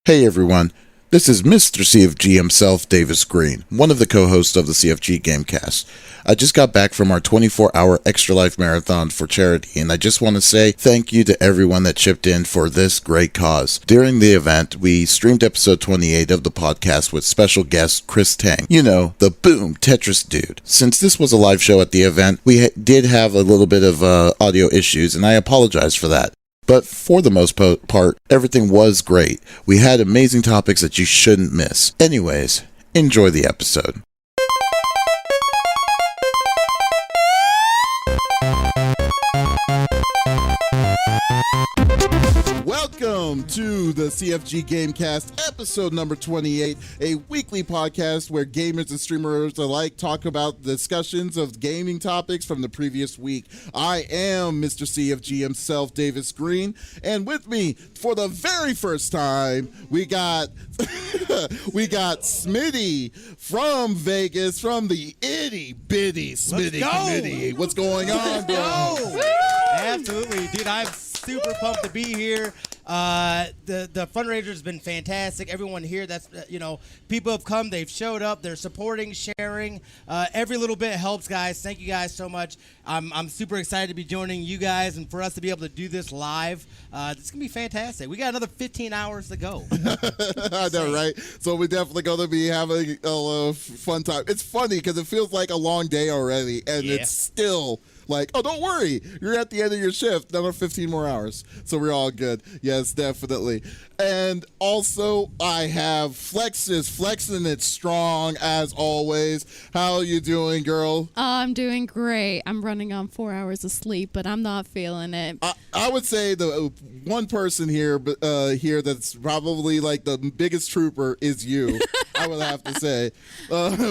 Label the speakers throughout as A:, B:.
A: Hey everyone, this is Mr. CFG himself, Davis Green, one of the co-hosts of the CFG GameCast. I just got back from our 24-hour Extra Life Marathon for charity, and I just want to say thank you to everyone that chipped in for this great cause. During the event, we streamed episode 28 of the podcast with special guest Chris Tang. You know, the Boom Tetris dude. Since this was a live show at the event, we did have a little bit of audio issues, and I apologize for that. But for the most part, everything was great. We had amazing topics that you shouldn't miss. Anyways, enjoy the episode. Welcome to the CFG GameCast, episode number 28, a weekly podcast where gamers and streamers alike talk about discussions of gaming topics from the previous week. I am Mr. CFG himself, Davis Green, and with me for the very first time, we got Smitty from Vegas, from the itty bitty Smitty committee. What's going on, bro?
B: Absolutely, dude. I'm super pumped to be here. The fundraiser's been fantastic. Everyone here, people have come, they've showed up, they're supporting, sharing. Every little bit helps, guys. Thank you guys so much. I'm super excited to be joining you guys and for us to be able to do this live. It's gonna be fantastic. We got another 15 hours to go.
A: I know, right? So we're definitely gonna be having a fun time. It's funny because it feels like a long day already, and it's still like, oh, don't worry, you're at the end of your shift, another 15 more hours. So we're all good. Yes, definitely. And also, I have Flexiss, flexing it strong as always. How are you doing, girl?
C: I'm doing great. I'm running on 4 hours of sleep, but I'm not feeling it.
A: I would say the one person here that's probably like the biggest trooper is you. I would have to say,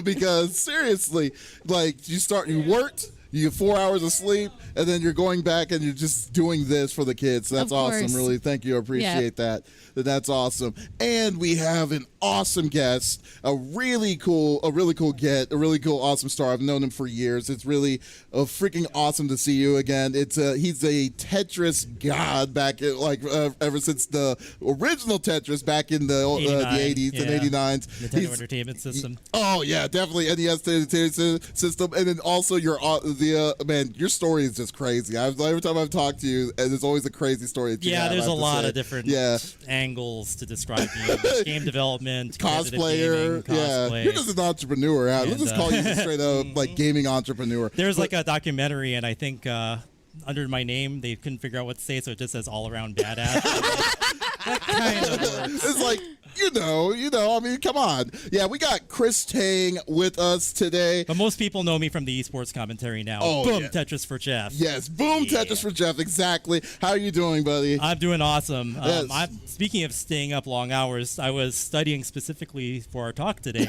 A: because seriously, like you worked. You get 4 hours of sleep, and then you're going back and you're just doing this for the kids. So that's awesome. Really, thank you. I appreciate that. That's awesome. And we have an awesome guest, a really cool awesome star. I've known him for years. It's really freaking awesome to see you again. He's a Tetris god back ever since the original Tetris back in the 80s and 89s.
D: Nintendo Entertainment System.
A: Oh yeah, definitely NES Entertainment System, and then also your story is just crazy. Every time I've talked to you, and there's always a crazy story.
D: There's a lot of different angles to describe you. Game development,
A: cosplayer,
D: cosplay.
A: You're just an entrepreneur. Let's just call you a straight up gaming entrepreneur.
D: There's like a documentary, and I think under my name they couldn't figure out what to say, so it just says all around badass. That kind of works.
A: It's like, I mean, come on. Yeah, we got Chris Tang with us today.
D: But most people know me from the esports commentary now. Boom, Tetris for Jeff.
A: Yes, boom, Tetris for Jeff, exactly. How are you doing, buddy?
D: I'm doing awesome.
A: Yes.
D: Speaking of staying up long hours, I was studying specifically for our talk today.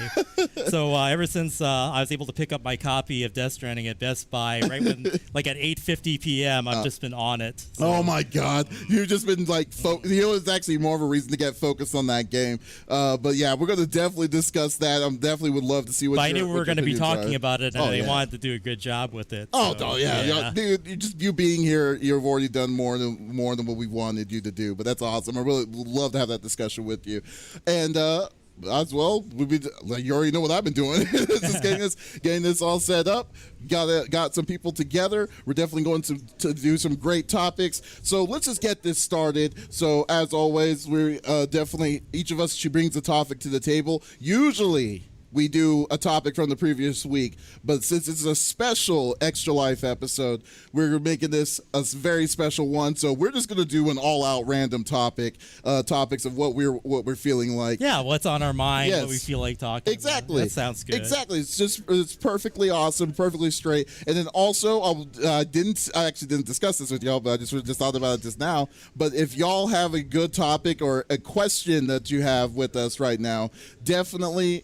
D: So ever since I was able to pick up my copy of Death Stranding at Best Buy, right when, like at 8:50 p.m., I've just been on it. So.
A: Oh, my God. You've just been like, it's actually more of a reason to get focused on that game. But yeah, we're going to definitely discuss that. I definitely would love to see what
D: I knew we were going to be talking about it, and they wanted to do a good job with it.
A: Dude, just you being here, you've already done more than what we wanted you to do. But that's awesome. I really would love to have that discussion with you. And as well, you already know what I've been doing. Just getting this all set up. Got some people together. We're definitely going to do some great topics. So let's just get this started. So as always, we're definitely, each of us, she brings a topic to the table. Usually we do a topic from the previous week, but since it's a special Extra Life episode, we're making this a very special one. So we're just gonna do an all-out random topics of what we're feeling like.
D: Yeah, what's on our mind, what we feel like talking.
A: Exactly.
D: About. That sounds good.
A: Exactly. It's perfectly awesome, perfectly straight. And then also, I actually didn't discuss this with y'all, but I just thought about it just now. But if y'all have a good topic or a question that you have with us right now, definitely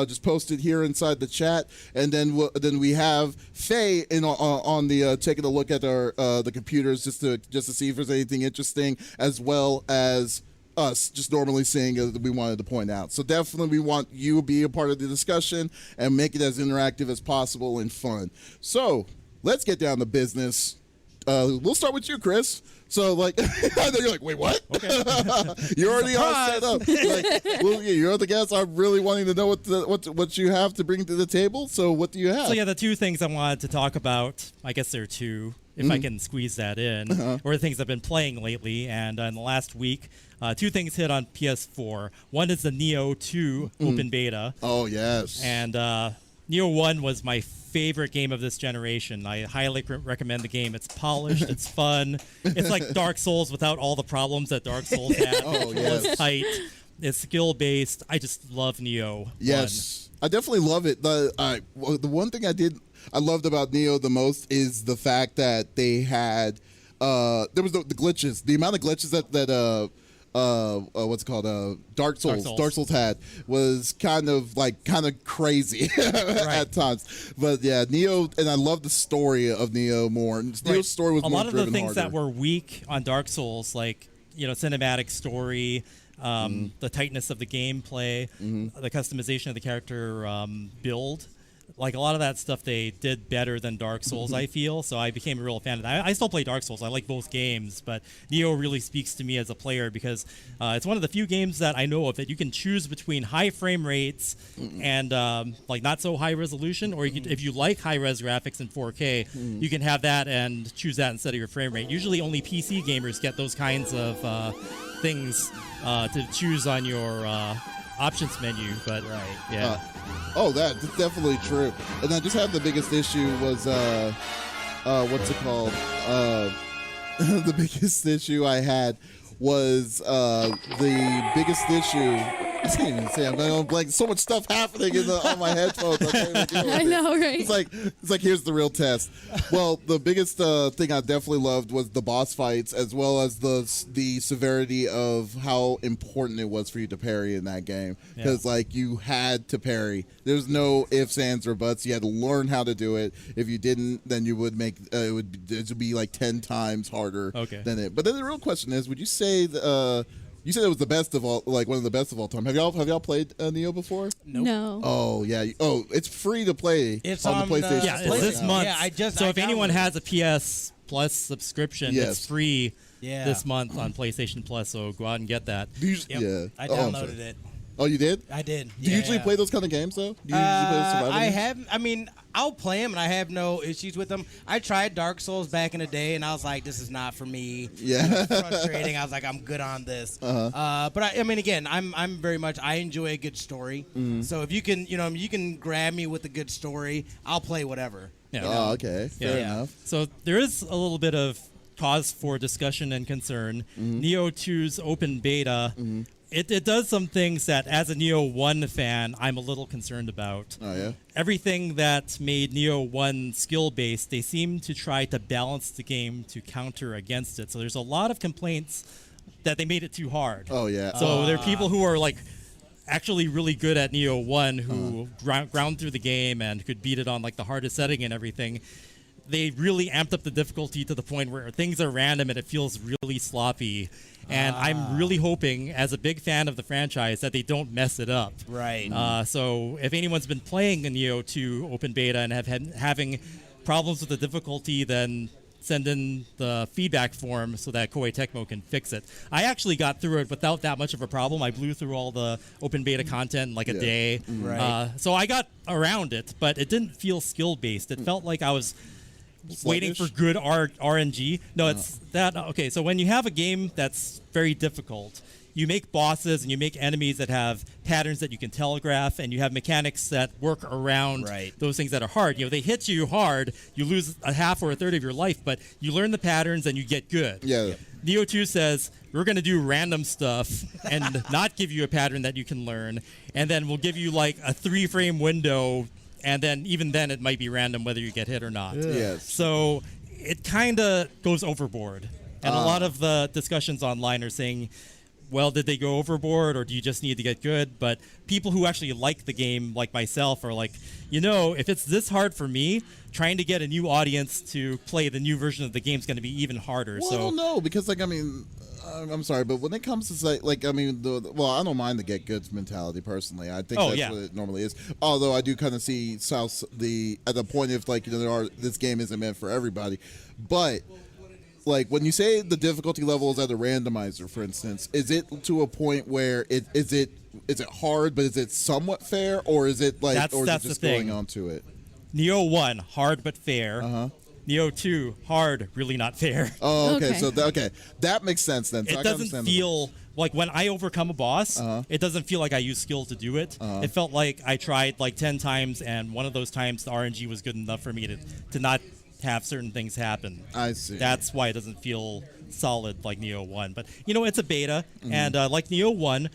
A: just post it here inside the chat, and then we have Faye on the taking a look at our the computers just to see if there's anything interesting, as well as us just normally saying that we wanted to point out. So definitely we want you to be a part of the discussion and make it as interactive as possible and fun. So let's get down to business. we'll start with you, Chris. So, like, I know you're like, wait, what? Okay. You're already all set up. Like, well, yeah, you're the guest. I'm really wanting to know what you have to bring to the table. So, what do you have?
D: So, yeah, the two things I wanted to talk about, I guess there are two, if I can squeeze that in, or the things I've been playing lately. And in the last week, two things hit on PS4. One is the Nioh 2 open beta.
A: Oh, yes.
D: And Nioh 1 was my favorite game of this generation. I highly recommend the game. It's polished. It's fun. It's like Dark Souls without all the problems that Dark Souls had.
A: Oh, yes.
D: It's tight. It's skill-based. I just love Nioh 1.
A: Yes. I definitely love it. The one thing I loved about Nioh the most is the fact that they had there was the glitches. The amount of glitches that what's it called? Dark Souls had was kind of crazy at times. But yeah, Nioh, and I love the story of Nioh more. Nioh's story was
D: a
A: more
D: lot of the things
A: harder.
D: that were weak on Dark Souls, like cinematic story, the tightness of the gameplay, the customization of the character build. Like a lot of that stuff they did better than Dark Souls, I feel. So I became a real fan of that. I still play Dark Souls. I like both games, but Nioh really speaks to me as a player because it's one of the few games that I know of that you can choose between high frame rates and like not so high resolution, or if you like high res graphics in 4K, you can have that and choose that instead of your frame rate. Usually only PC gamers get those kinds of things to choose on your options menu, but yeah.
A: That's definitely true. And I just had the biggest issue was what's it called? The biggest issue I had was the biggest issue. I can't even say. I'm going blank. So much stuff happening on my headphones.
C: I know, right?
A: It's like here's the real test. Well, the biggest thing I definitely loved was the boss fights, as well as the severity of how important it was for you to parry in that game. Because you had to parry. There's no ifs, ands, or buts. You had to learn how to do it. If you didn't, then you would make it would be like 10 times harder than it. But then the real question is, would you say you said it was the best of all, like one of the best of all time. Have y'all played Nioh before?
B: Nope.
C: No.
A: Oh yeah. Oh, it's free to play.
B: It's
A: on the PlayStation.
D: Yeah, it's this month.
B: Yeah,
D: so if anyone has a PS Plus subscription, it's free this month on PlayStation Plus. So go out and get that.
A: Yeah.
B: I downloaded it.
A: Oh, you did?
B: I did.
A: Do you usually play those kind of games though? Do you usually play survival
B: I
A: games?
B: have. I mean, I'll play them and I have no issues with them. I tried Dark Souls back in the day and I was like, this is not for me.
A: Yeah.
B: Frustrating. I was like, I'm good on this. But I mean, again, I'm very much. I enjoy a good story. So if you can, you can grab me with a good story, I'll play whatever.
D: Yeah.
A: Oh, okay. Fair enough.
D: So there is a little bit of cause for discussion and concern. Nioh 2's open beta. It does some things that, as a Nioh 1 fan, I'm a little concerned about.
A: Oh, yeah?
D: Everything that made Nioh 1 skill-based, they seem to try to balance the game to counter against it. So there's a lot of complaints that they made it too hard.
A: Oh, yeah.
D: So there are people who are, like, actually really good at Nioh 1 who ground through the game and could beat it on, like, the hardest setting and everything. They really amped up the difficulty to the point where things are random and it feels really sloppy. And I'm really hoping, as a big fan of the franchise, that they don't mess it up.
B: Right.
D: So if anyone's been playing a Nioh 2 open beta and having problems with the difficulty, then send in the feedback form so that Koei Tecmo can fix it. I actually got through it without that much of a problem. I blew through all the open beta content in like a day.
B: Right.
D: So I got around it, but it didn't feel skill-based. It felt like I was waiting for good RNG. No, it's that. Okay, so when you have a game that's very difficult, you make bosses and you make enemies that have patterns that you can telegraph, and you have mechanics that work around those things that are hard. They hit you hard, you lose a half or a third of your life, but you learn the patterns and you get good.
A: Yeah.
D: Nioh 2 says, we're going to do random stuff and not give you a pattern that you can learn, and then we'll give you like a 3-frame window, and then even then it might be random whether you get hit or not.
A: Yes.
D: So it kind of goes overboard. And a lot of the discussions online are saying, well, did they go overboard or do you just need to get good? But people who actually like the game, like myself, are like, if it's this hard for me, trying to get a new audience to play the new version of the game is going to be even harder.
A: Well,
D: so
A: I don't know, because I'm sorry, but when it comes to I don't mind the get goods mentality personally. I think that's what it normally is. Although I do kind of see at the point of this game isn't meant for everybody, but like when you say the difficulty level is at a randomizer, for instance, is it to a point where is it hard, but is it somewhat fair, or is it like,
D: That's
A: or is it
D: the
A: just
D: thing.
A: going on to it?
D: Nioh 1, hard but fair.
A: Uh-huh.
D: Nioh 2, hard, really not fair.
A: Oh, okay.
C: Okay.
A: So that makes sense then. So I
D: It
A: can
D: doesn't
A: understand
D: feel like when I overcome a boss,
A: Uh-huh.
D: it doesn't feel like I use skill to do it. It felt like I tried like 10 times, and one of those times the RNG was good enough for me to not have certain things happen.
A: I see.
D: That's why it doesn't feel solid like Nioh 1. But, it's a beta,
A: Mm-hmm.
D: and like Nioh 1,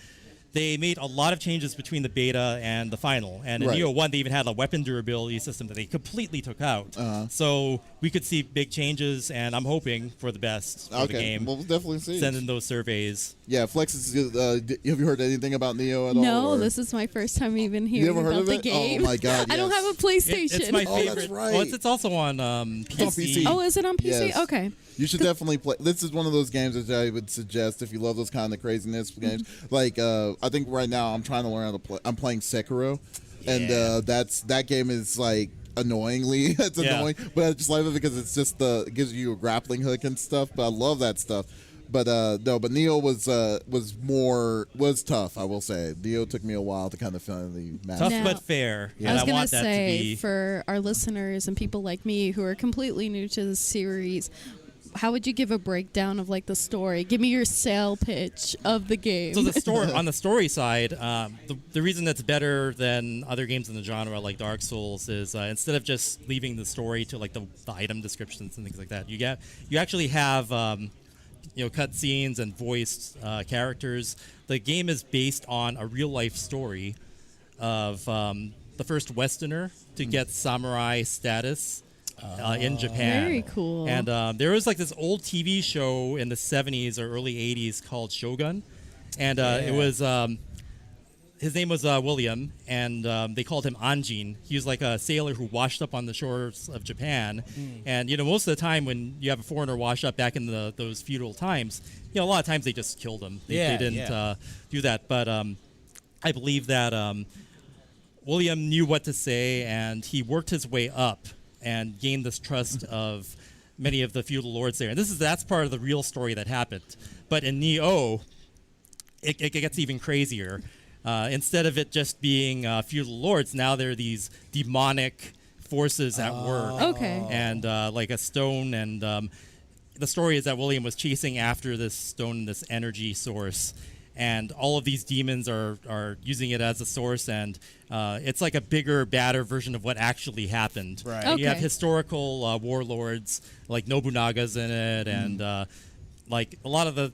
D: they made a lot of changes between the beta and the final. And in
A: Right.
D: Nioh 1, they even had a weapon durability system that they completely took out. So we could see big changes, and I'm hoping for the best for the
A: Okay,
D: game.
A: we'll definitely see.
D: Send in those surveys.
A: Yeah, Flexiss. Have you heard anything about Nioh at all?
C: No,
A: or-
C: this is my first time even hearing
A: ever heard
C: about
A: of
C: the
A: it?
C: game.
A: Oh my God,
C: I don't
A: yes.
C: have a PlayStation.
D: It's my
A: Oh,
D: favorite.
A: that's right.
D: Well, it's also on
A: It's on PC.
C: Oh, is it on PC?
A: Yes.
C: Okay.
A: You should definitely play. This is one of those games that I would suggest if you love those kind of craziness games. Like, I think right now I'm trying to learn how to play. I'm playing Sekiro, and that game is like annoyingly it's
D: Yeah.
A: annoying, but I just love it because it's just it gives you a grappling hook and stuff. But I love that stuff. But no, but Nioh was tough. I will say Nioh took me a while to kind of finally master.
D: tough
C: Now-
D: but fair.
C: I
D: And
C: was
D: I
C: gonna
D: want that to
C: say
D: be.
C: for our listeners and people like me who are completely new to the series, how would you give a breakdown of like the story? Give me your sale pitch of the game.
D: So the story on the story side, the reason that's better than other games in the genre like Dark Souls is instead of just leaving the story to like the item descriptions and things like that, you actually have cutscenes and voiced characters. The game is based on a real life story of the first Westerner to get samurai status. In Japan.
C: Very cool.
D: And there was like this old TV show in the 70s or early 80s called Shogun. And it was, his name was William, and they called him Anjin. He was like a sailor who washed up on the shores of Japan. And, most of the time when you have a foreigner wash up back in those feudal times, a lot of times they just killed him. They didn't do that. But I believe that William knew what to say, and he worked his way up and gained this trust of many of the feudal lords there. And that's part of the real story that happened. But in Nioh, it gets even crazier. Instead of it just being feudal lords, now there are these demonic forces at work.
C: Okay.
D: And like a stone. And the story is that William was chasing after this stone, this energy source. And all of these demons are using it as a source, and it's like a bigger, badder version of what actually happened.
B: Right.
C: Okay.
D: You have historical warlords, like Nobunaga's in it, and like a lot of the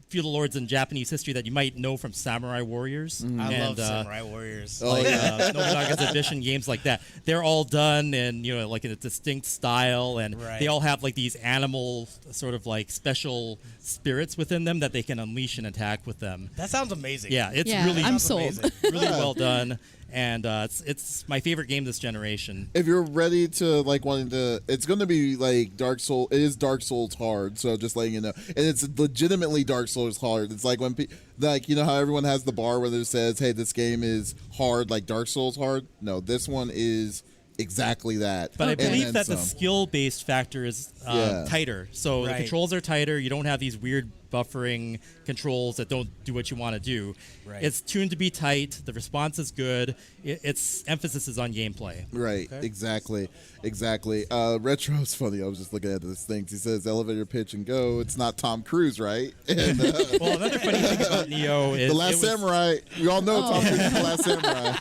D: feudal lords in Japanese history that you might know from Samurai Warriors.
B: I
D: and,
B: love Samurai Warriors.
A: Oh, yeah.
D: Nobunaga's Edition, games like that. They're all done in like in a distinct style, and
B: Right.
D: they all have like these animal sort of like special spirits within them that they can unleash and attack with them.
B: That sounds amazing.
D: Yeah, it's
C: Yeah,
D: really
C: I'm
B: Sounds
C: sold.
B: amazing.
D: really well done, and it's my favorite game this generation.
A: If you're ready to like wanting to, it's going to be like Dark Souls. It is Dark Souls hard, so just letting you know, and it's legitimately Dark Souls hard. It's like when like how everyone has the bar where it says, "Hey, this game is hard, like Dark Souls hard." No, this one is exactly that.
D: But I
A: And
D: believe
A: then
D: that the
A: some.
D: skill-based factor is
A: Yeah.
D: tighter. So the
B: Right.
D: controls are tighter. You don't have these weird buffering controls that don't do what you want to do.
B: Right.
D: It's tuned to be tight. The response is good. Its emphasis is on gameplay.
A: Right,
B: Okay.
A: exactly. Retro's funny. I was just looking at this thing. He says, "Elevator pitch and go." It's not Tom Cruise, right? And,
D: Well, another funny thing about Nioh is
A: The Last Samurai. We all know Tom Cruise is The Last Samurai.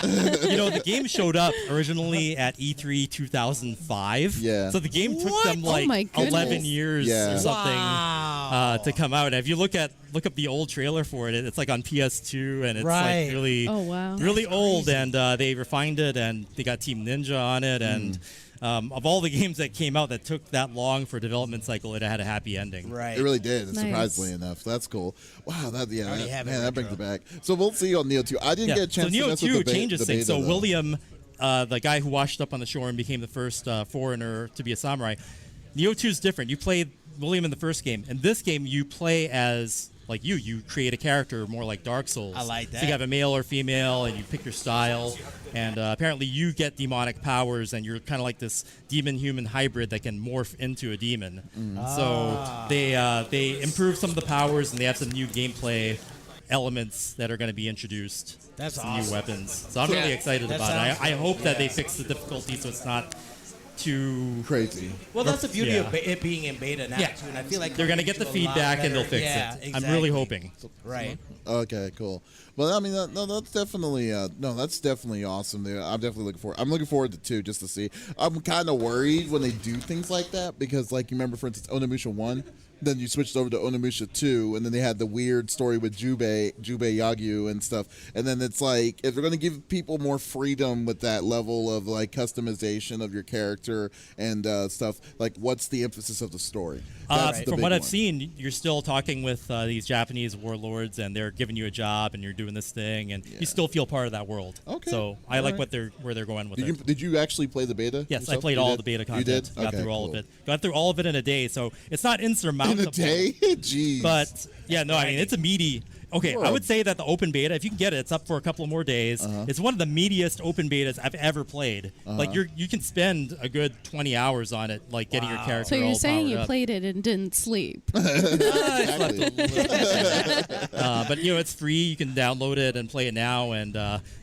D: the game showed up originally at E3 2005.
A: Yeah.
D: So the game took
B: What?
D: them
C: Oh
D: like
C: my goodness.
D: 11 years
A: Yeah.
D: or something
B: Wow.
D: to come out. And if you look up the old trailer for it, it's like on PS2, and it's
B: Right.
D: like really,
C: Oh, wow.
D: really old. And they refined it, and they got Team Ninja on it, and. Of all the games that came out that took that long for a development cycle, it had a happy ending.
B: Right.
A: It really did,
C: Nice.
A: surprisingly enough. That's cool. Wow,
B: already have it,
A: that brings
B: Retro.
A: it back. So we'll see on Nioh 2. I didn't
D: Yeah.
A: get a chance
D: So
A: to
D: Nioh
A: mess
D: 2
A: with the
D: changes
A: the
D: things.
A: beta,
D: So
A: though.
D: William, the guy who washed up on the shore and became the first foreigner to be a samurai, Nioh 2 is different. You play William in the first game. In this game, you play as like you create a character more like Dark Souls.
B: I like that.
D: So you have a male or female, and you pick your style. And apparently you get demonic powers, and you're kind of like this demon-human hybrid that can morph into a demon. So they improve some of the powers, and they have some new gameplay elements that are going to be introduced.
B: That's
D: some
B: awesome.
D: new weapons. So I'm really excited
B: That
D: about it.
B: sounds
D: I hope that they
B: yeah.
D: fix the difficulty so it's not too
A: Crazy.
B: Well, that's the beauty
D: Yeah.
B: of it being in beta now,
D: Yeah.
B: too. And I feel like
D: They're going to get the feedback and they'll fix
B: yeah,
D: it. I'm really
B: exactly.
D: hoping.
B: Right.
A: Okay, cool. Well, I mean, that's definitely that's definitely awesome. There, I'm definitely looking forward. I'm looking forward to 2 just to see. I'm kind of worried when they do things like that because, like, you remember, for instance, Onimusha 1. Then you switched over to Onimusha 2, and then they had the weird story with Jubei Yagyu and stuff. And then it's like, if they're going to give people more freedom with that level of, like, customization of your character and stuff, like, what's the emphasis of the story? That's the
D: From
A: big
D: what I've
A: one.
D: seen, you're still talking with these Japanese warlords, and they're giving you a job, and you're doing this thing, and you still feel part of that world.
A: Okay.
D: So I like where they're going with it.
A: Did you actually play the beta?
D: Yes, I
A: yourself?
D: played
A: You
D: all
A: did?
D: the beta
A: You
D: content.
A: did?
D: Got
A: Okay,
D: through all
A: cool.
D: of it. Got through all of it in a day, so it's not insurmountable.
A: In a day? Jeez.
D: But yeah, no, I mean it's a meaty. Okay, I would say that the open beta, if you can get it, it's up for a couple more days. It's one of the meatiest open betas I've ever played. Like you can spend a good 20 hours on it, like getting your character.
C: So you're
D: all
C: saying you
D: powered up.
C: played it and didn't sleep?
D: I slept a little bit. But it's free. You can download it and play it now. And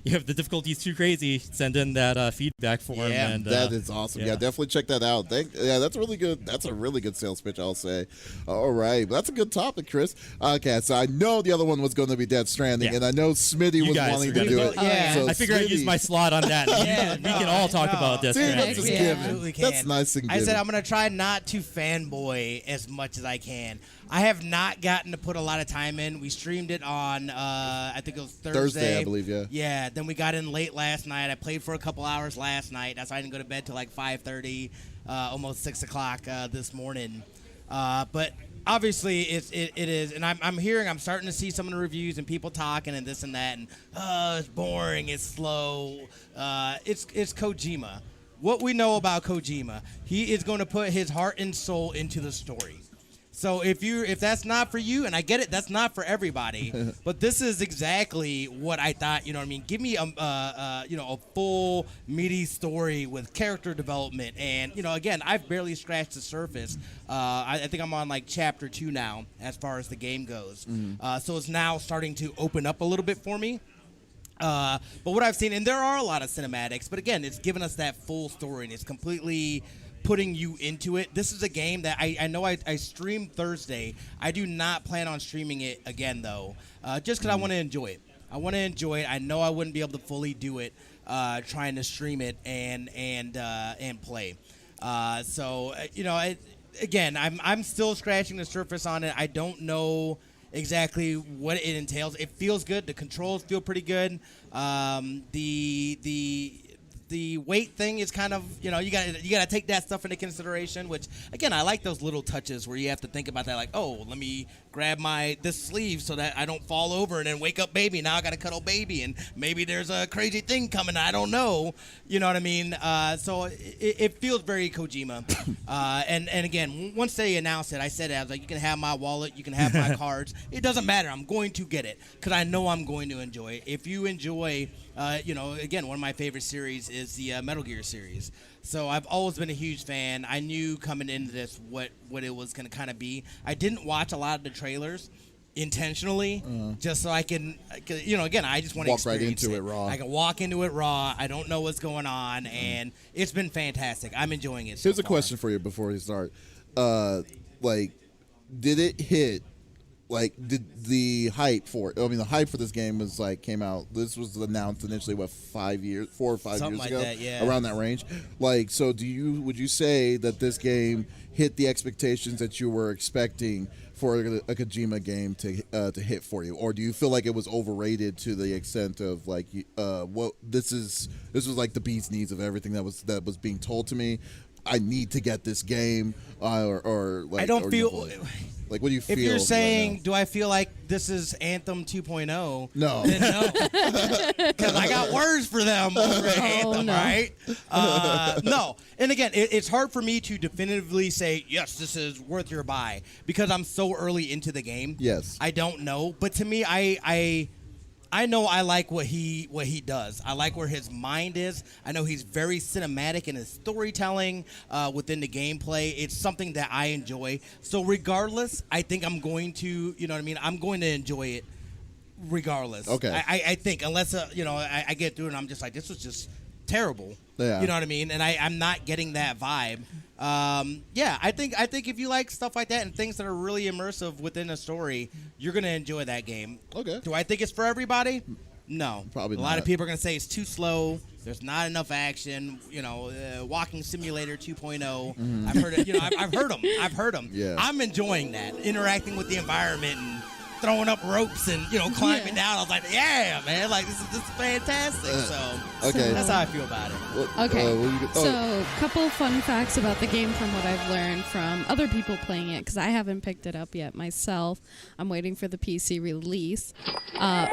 D: if the difficulty is too crazy, send in that feedback form.
B: Yeah,
D: and,
A: That is awesome. Yeah, definitely check that out. That's really good. That's a really good sales pitch, I'll say. All right, that's a good topic, Chris. Okay, so I know the other one was going to be Death Stranding,
D: Yeah.
A: and I know Smitty
D: You
A: was
D: guys
A: wanting
D: are
A: to
D: gonna
A: do
D: do
A: it.
B: it. Yeah.
A: So
D: I figured I'd use my slot on that.
B: Yeah,
D: we can all talk about Death
A: See,
D: Stranding.
A: that's just
B: We
A: given.
B: absolutely can.
A: That's nice and
B: I said
A: given.
B: I'm going to try not to fanboy as much as I can. I have not gotten to put a lot of time in. We streamed it on, I think it was
A: Thursday, I believe, yeah.
B: Yeah, then we got in late last night. I played for a couple hours last night. That's why I didn't go to bed till like 5:30, almost 6 o'clock this morning. But obviously it is, and I'm starting to see some of the reviews and people talking and this and that, and it's boring, it's slow. It's Kojima. What we know about Kojima, he is going to put his heart and soul into the story. So if that's not for you, and I get it, that's not for everybody, but this is exactly what I thought. You know what I mean? Give me a full meaty story with character development, and again, I've barely scratched the surface. I think I'm on like chapter 2 now as far as the game goes. So it's now starting to open up a little bit for me. But what I've seen, and there are a lot of cinematics, but again, it's given us that full story, and it's completely putting you into it. This is a game that I know I streamed Thursday. I do not plan on streaming it again, though, just because I want to enjoy it. I want to enjoy it. I know I wouldn't be able to fully do it trying to stream it and play. Again, I'm still scratching the surface on it. I don't know exactly what it entails. It feels good. The controls feel pretty good. The weight thing is kind of, you gotta take that stuff into consideration, which again, I like those little touches where you have to think about that, like, oh, let me grab this sleeve so that I don't fall over and then wake up baby. Now I gotta cuddle baby, and maybe there's a crazy thing coming. I don't know. You know what I mean? So it feels very Kojima. And again, once they announced it, I said it. I was like, you can have my wallet, you can have my cards. It doesn't matter. I'm going to get it because I know I'm going to enjoy it. If you enjoy, again, one of my favorite series is the Metal Gear series. So I've always been a huge fan. I knew coming into this what it was going to kind of be. I didn't watch a lot of the trailers intentionally, just so I can, again, I just want to
A: Walk right
B: experience
A: into it raw.
B: I can walk into it raw. I don't know what's going on, and it's been fantastic. I'm enjoying it.
A: Here's a question for you before we start. Did it hit? Like, did the hype for it? I mean, the hype for this game was came out. This was announced initially, 4 or 5
B: Something
A: years
B: like
A: ago,
B: that, yeah.
A: around that range. So would you say that this game hit the expectations that you were expecting for a Kojima game to hit for you, or do you feel like it was overrated to the extent of this was like the bee's knees of everything that was being told to me? I need to get this game, or like
B: I don't
A: or
B: feel.
A: Like, what do you feel?
B: If you're
A: right
B: saying,
A: now?
B: do I feel like this is Anthem 2.0?
A: No.
B: Then no. Because I got words for them over Anthem,
C: no.
B: right? No. And again, it's hard for me to definitively say, yes, this is worth your buy, because I'm so early into the game.
A: Yes.
B: I don't know. But to me, I know I like what he does. I like where his mind is. I know he's very cinematic in his storytelling within the gameplay. It's something that I enjoy. So regardless, I think I'm going to, you know what I mean? I'm going to enjoy it regardless.
A: Okay.
B: I think, unless, I get through it and I'm just like, this was just terrible.
A: Yeah.
B: You know what I mean? And I'm not getting that vibe. Yeah, I think if you like stuff like that and things that are really immersive within a story, you're gonna enjoy that game.
A: Okay.
B: Do I think it's for everybody? No.
A: Probably
B: A lot
A: not.
B: of people are gonna say it's too slow. There's not enough action. Walking Simulator 2.0. I've heard it. I've heard them.
A: Yeah.
B: I'm enjoying that, interacting with the environment and throwing up ropes and climbing down. I was like, yeah, man, like this is fantastic. So
A: Okay.
B: that's how I feel about it.
C: Okay,
A: what you- oh.
C: so couple fun facts about the game from what I've learned from other people playing it, because I haven't picked it up yet myself. I'm waiting for the PC release.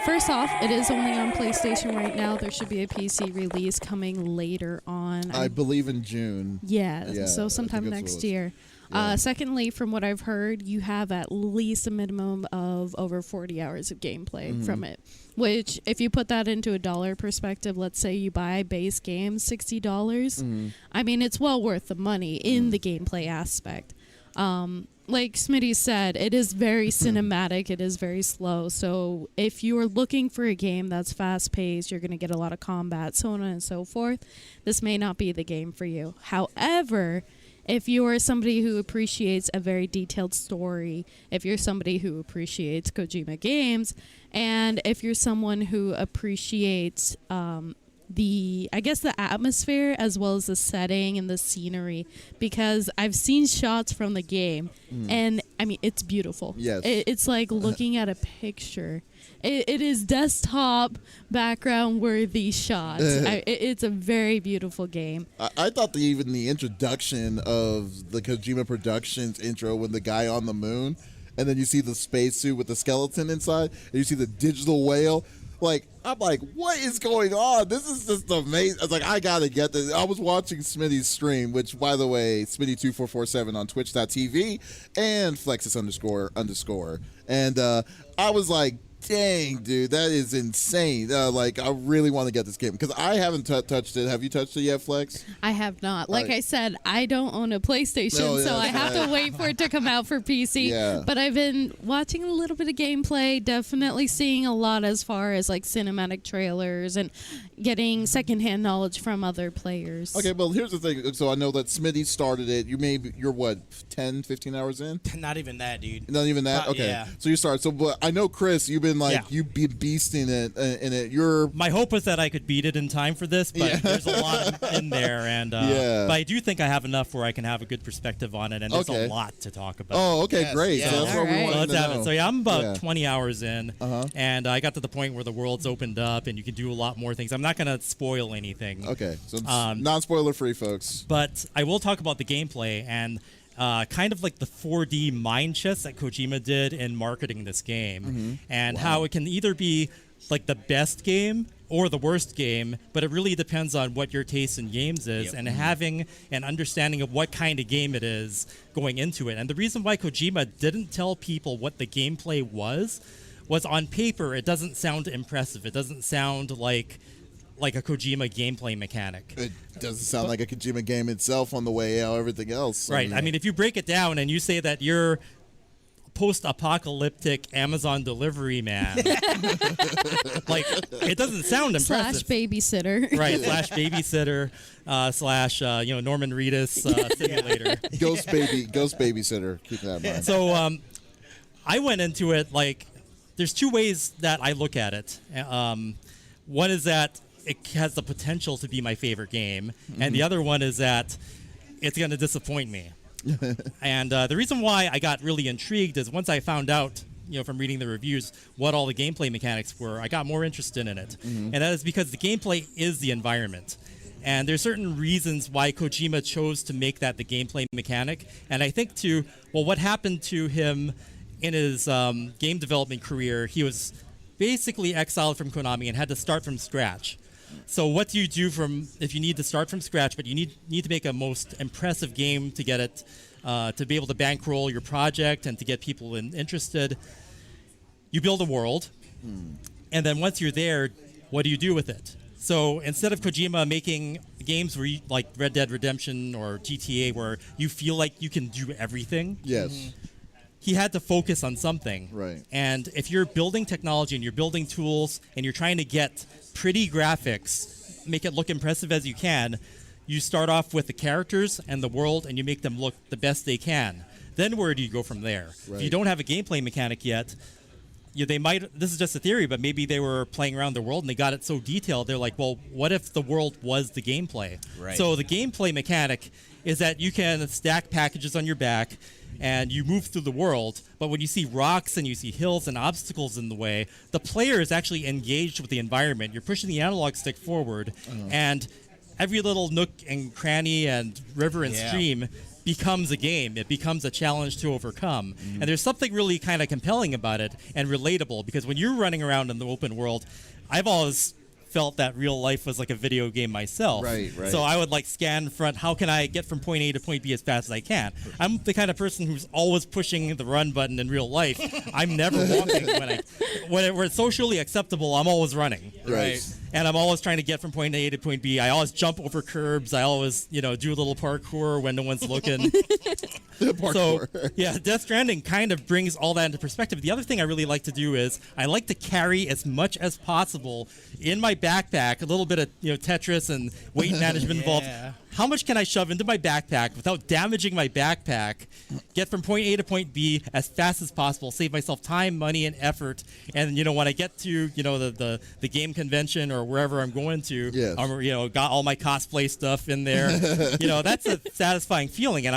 C: First off, it is only on PlayStation right now. There should be a PC release coming later on.
A: I believe in June.
C: Yeah,
A: Yeah,
C: so
A: I
C: sometime
A: think that's
C: next
A: what it was.
C: year.
A: Yeah.
C: Secondly, from what I've heard, you have at least a minimum of over 40 hours of gameplay from it, which if you put that into a dollar perspective, let's say you buy base game $60, I mean, it's well worth the money in the gameplay aspect. Like Smitty said, it is very cinematic. It is very slow. So if you're looking for a game that's fast-paced, you're going to get a lot of combat, so on and so forth, this may not be the game for you. However, if you are somebody who appreciates a very detailed story, if you're somebody who appreciates Kojima games, and if you're someone who appreciates the atmosphere as well as the setting and the scenery, because I've seen shots from the game and I mean, it's beautiful.
A: Yes.
C: It's like looking at a picture. It is desktop background worthy shots. It's a very beautiful game.
A: I thought even the introduction of the Kojima Productions intro, when the guy on the moon, and then you see the spacesuit with the skeleton inside, and you see the digital whale. Like, I'm like, what is going on? This is just amazing. I was like, I gotta get this. I was watching Smitty's stream, which, by the way, Smitty2447 on Twitch.tv and Flexiss __. And I was like, dang, dude, that is insane. Like, I really want to get this game because I haven't touched it. Have you touched it yet, Flex?
C: I have not. Like
A: Right.
C: I said, I don't own a PlayStation,
A: No,
C: so
A: yeah,
C: I have
A: right.
C: to wait for it to come out for PC.
A: Yeah.
C: But I've been watching a little bit of gameplay, definitely seeing a lot as far as like cinematic trailers and getting secondhand knowledge from other players.
A: Okay, well, here's the thing. So I know that Smitty started it. You're what, 10, 15 hours in?
B: Not even that, dude.
A: Not even that? Okay.
B: Yeah.
A: So you started. So, but I know, Chris, you've been like,
D: Yeah.
A: you've been beasting it in it. You're.
D: My hope was that I could beat it in time for this, but there's a lot in there, and
A: Yeah.
D: but I do think I have enough where I can have a good perspective on it, and there's
A: Okay.
D: a lot to talk about.
A: Oh, okay,
B: Yes,
A: great.
B: yes.
A: So that's what we
C: Alright.
A: wanted
D: So let's
A: to
D: have
A: know.
D: it. So yeah, I'm about
A: Yeah.
D: 20 hours in, and I got to the point where the world's opened up, and you can do a lot more things. I'm not going to spoil anything.
A: Okay, so it's
D: Um,
A: non-spoiler free, folks.
D: But I will talk about the gameplay and kind of like the 4D mind chess that Kojima did in marketing this game, and how it can either be like the best game or the worst game, but it really depends on what your taste in games is, and having an understanding of what kind of game it is going into it. And the reason why Kojima didn't tell people what the gameplay was on paper, it doesn't sound impressive. It doesn't sound like a Kojima gameplay mechanic.
A: It doesn't sound like a Kojima game itself on the way out, everything else.
D: Right. I mean, if you break it down and you say that you're post-apocalyptic Amazon delivery man, like, it doesn't sound
C: Slash
D: impressive.
C: babysitter.
D: Right, slash babysitter, slash Norman Reedus simulator.
A: Ghost babysitter. Keep that in mind.
D: So I went into it like, there's two ways that I look at it. One is that it has the potential to be my favorite game, and the other one is that it's going to disappoint me. And the reason why I got really intrigued is once I found out, from reading the reviews, what all the gameplay mechanics were, I got more interested in it. And that is because the gameplay is the environment. And there's certain reasons why Kojima chose to make that the gameplay mechanic. And I think what happened to him in his game development career, he was basically exiled from Konami and had to start from scratch. So what do you do if you need to start from scratch, but you need to make a most impressive game to get it, to be able to bankroll your project and to get people interested? You build a world, and then once you're there, what do you do with it? So instead of Kojima making games where like Red Dead Redemption or GTA where you feel like you can do everything,
A: Yes.
D: he had to focus on something.
A: Right.
D: And if you're building technology and you're building tools and you're trying to get pretty graphics, make it look impressive as you can, you start off with the characters and the world and you make them look the best they can. Then where do you go from there?
A: Right.
D: If you don't have a gameplay mechanic yet, they might, this is just a theory, but maybe they were playing around the world and they got it so detailed, they're like, well, what if the world was the gameplay?
B: Right.
D: So the gameplay mechanic is that you can stack packages on your back and you move through the world, but when you see rocks and you see hills and obstacles in the way, the player is actually engaged with the environment. You're pushing the analog stick forward, and every little nook and cranny and river and stream becomes a game. It becomes a challenge to overcome. And there's something really kind of compelling about it and relatable, because when you're running around in the open world, I've always felt that real life was like a video game myself.
A: Right.
D: So I would like scan front, how can I get from point A to point B as fast as I can? I'm the kind of person who's always pushing the run button in real life. I'm never walking when it's socially acceptable, I'm always running.
A: Right.
D: And I'm always trying to get from point A to point B. I always jump over curbs. I always, do a little parkour when no one's looking.
A: Parkour.
D: So, yeah, Death Stranding kind of brings all that into perspective. The other thing I really like to do is I like to carry as much as possible in my backpack, a little bit of Tetris and weight management involved. How much can I shove into my backpack without damaging my backpack, get from point A to point B as fast as possible, save myself time, money, and effort, and when I get to the game convention or wherever I'm going to, I'm got all my cosplay stuff in there. That's a satisfying feeling, and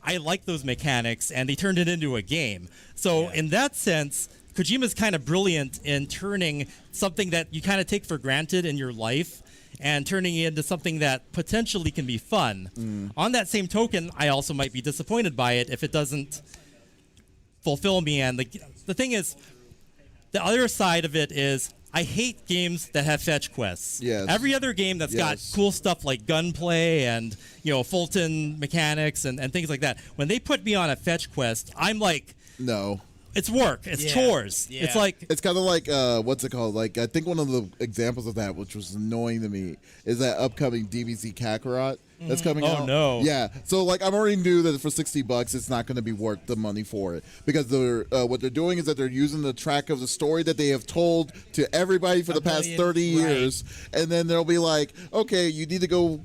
D: I like those mechanics, and they turned it into a game. So in that sense, Kojima's kind of brilliant in turning something that you kind of take for granted in your life and turning it into something that potentially can be fun. On that same token, I also might be disappointed by it if it doesn't fulfill me. And the thing is, the other side of it is I hate games that have fetch quests.
A: Yes.
D: Every other game that's got cool stuff like gunplay and Fulton mechanics and things like that, when they put me on a fetch quest, I'm like,
A: no.
D: It's work. It's chores.
B: Yeah.
D: It's like
A: It's kind of like what's it called? Like I think one of the examples of that, which was annoying to me, is that upcoming DBZ Kakarot that's coming out.
D: Oh no!
A: Yeah, so like I already knew that for $60, it's not going to be worth the money for it, because what they're doing is that they're using the track of the story that they have told to everybody for the past 30 years, and then they'll be like, okay, you need to go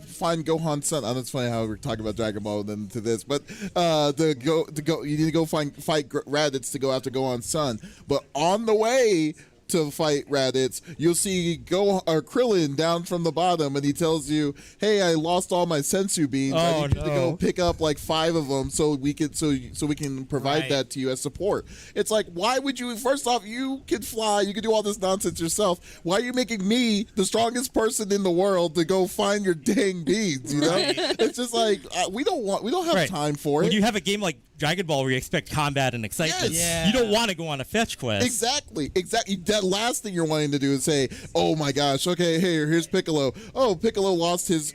A: find Gohan's son. Oh, that's funny how we're talking about Dragon Ball and then to this, but you need to go fight Raditz to go after Gohan's son, but on the way to fight Raditz, you'll see Krillin down from the bottom, and he tells you, "Hey, I lost all my sensu beans. I need you to go pick up like 5 of them so we can provide that to you as support." It's like, why would you? First off, you can fly, you can do all this nonsense yourself. Why are you making me the strongest person in the world to go find your dang beans? It's just like we don't have time for it.
D: When you have a game like Dragon Ball where you expect combat and excitement, you don't want to go on a fetch quest.
A: Exactly. That last thing you're wanting to do is say, "Oh my gosh, okay, here's Piccolo. Oh, Piccolo lost his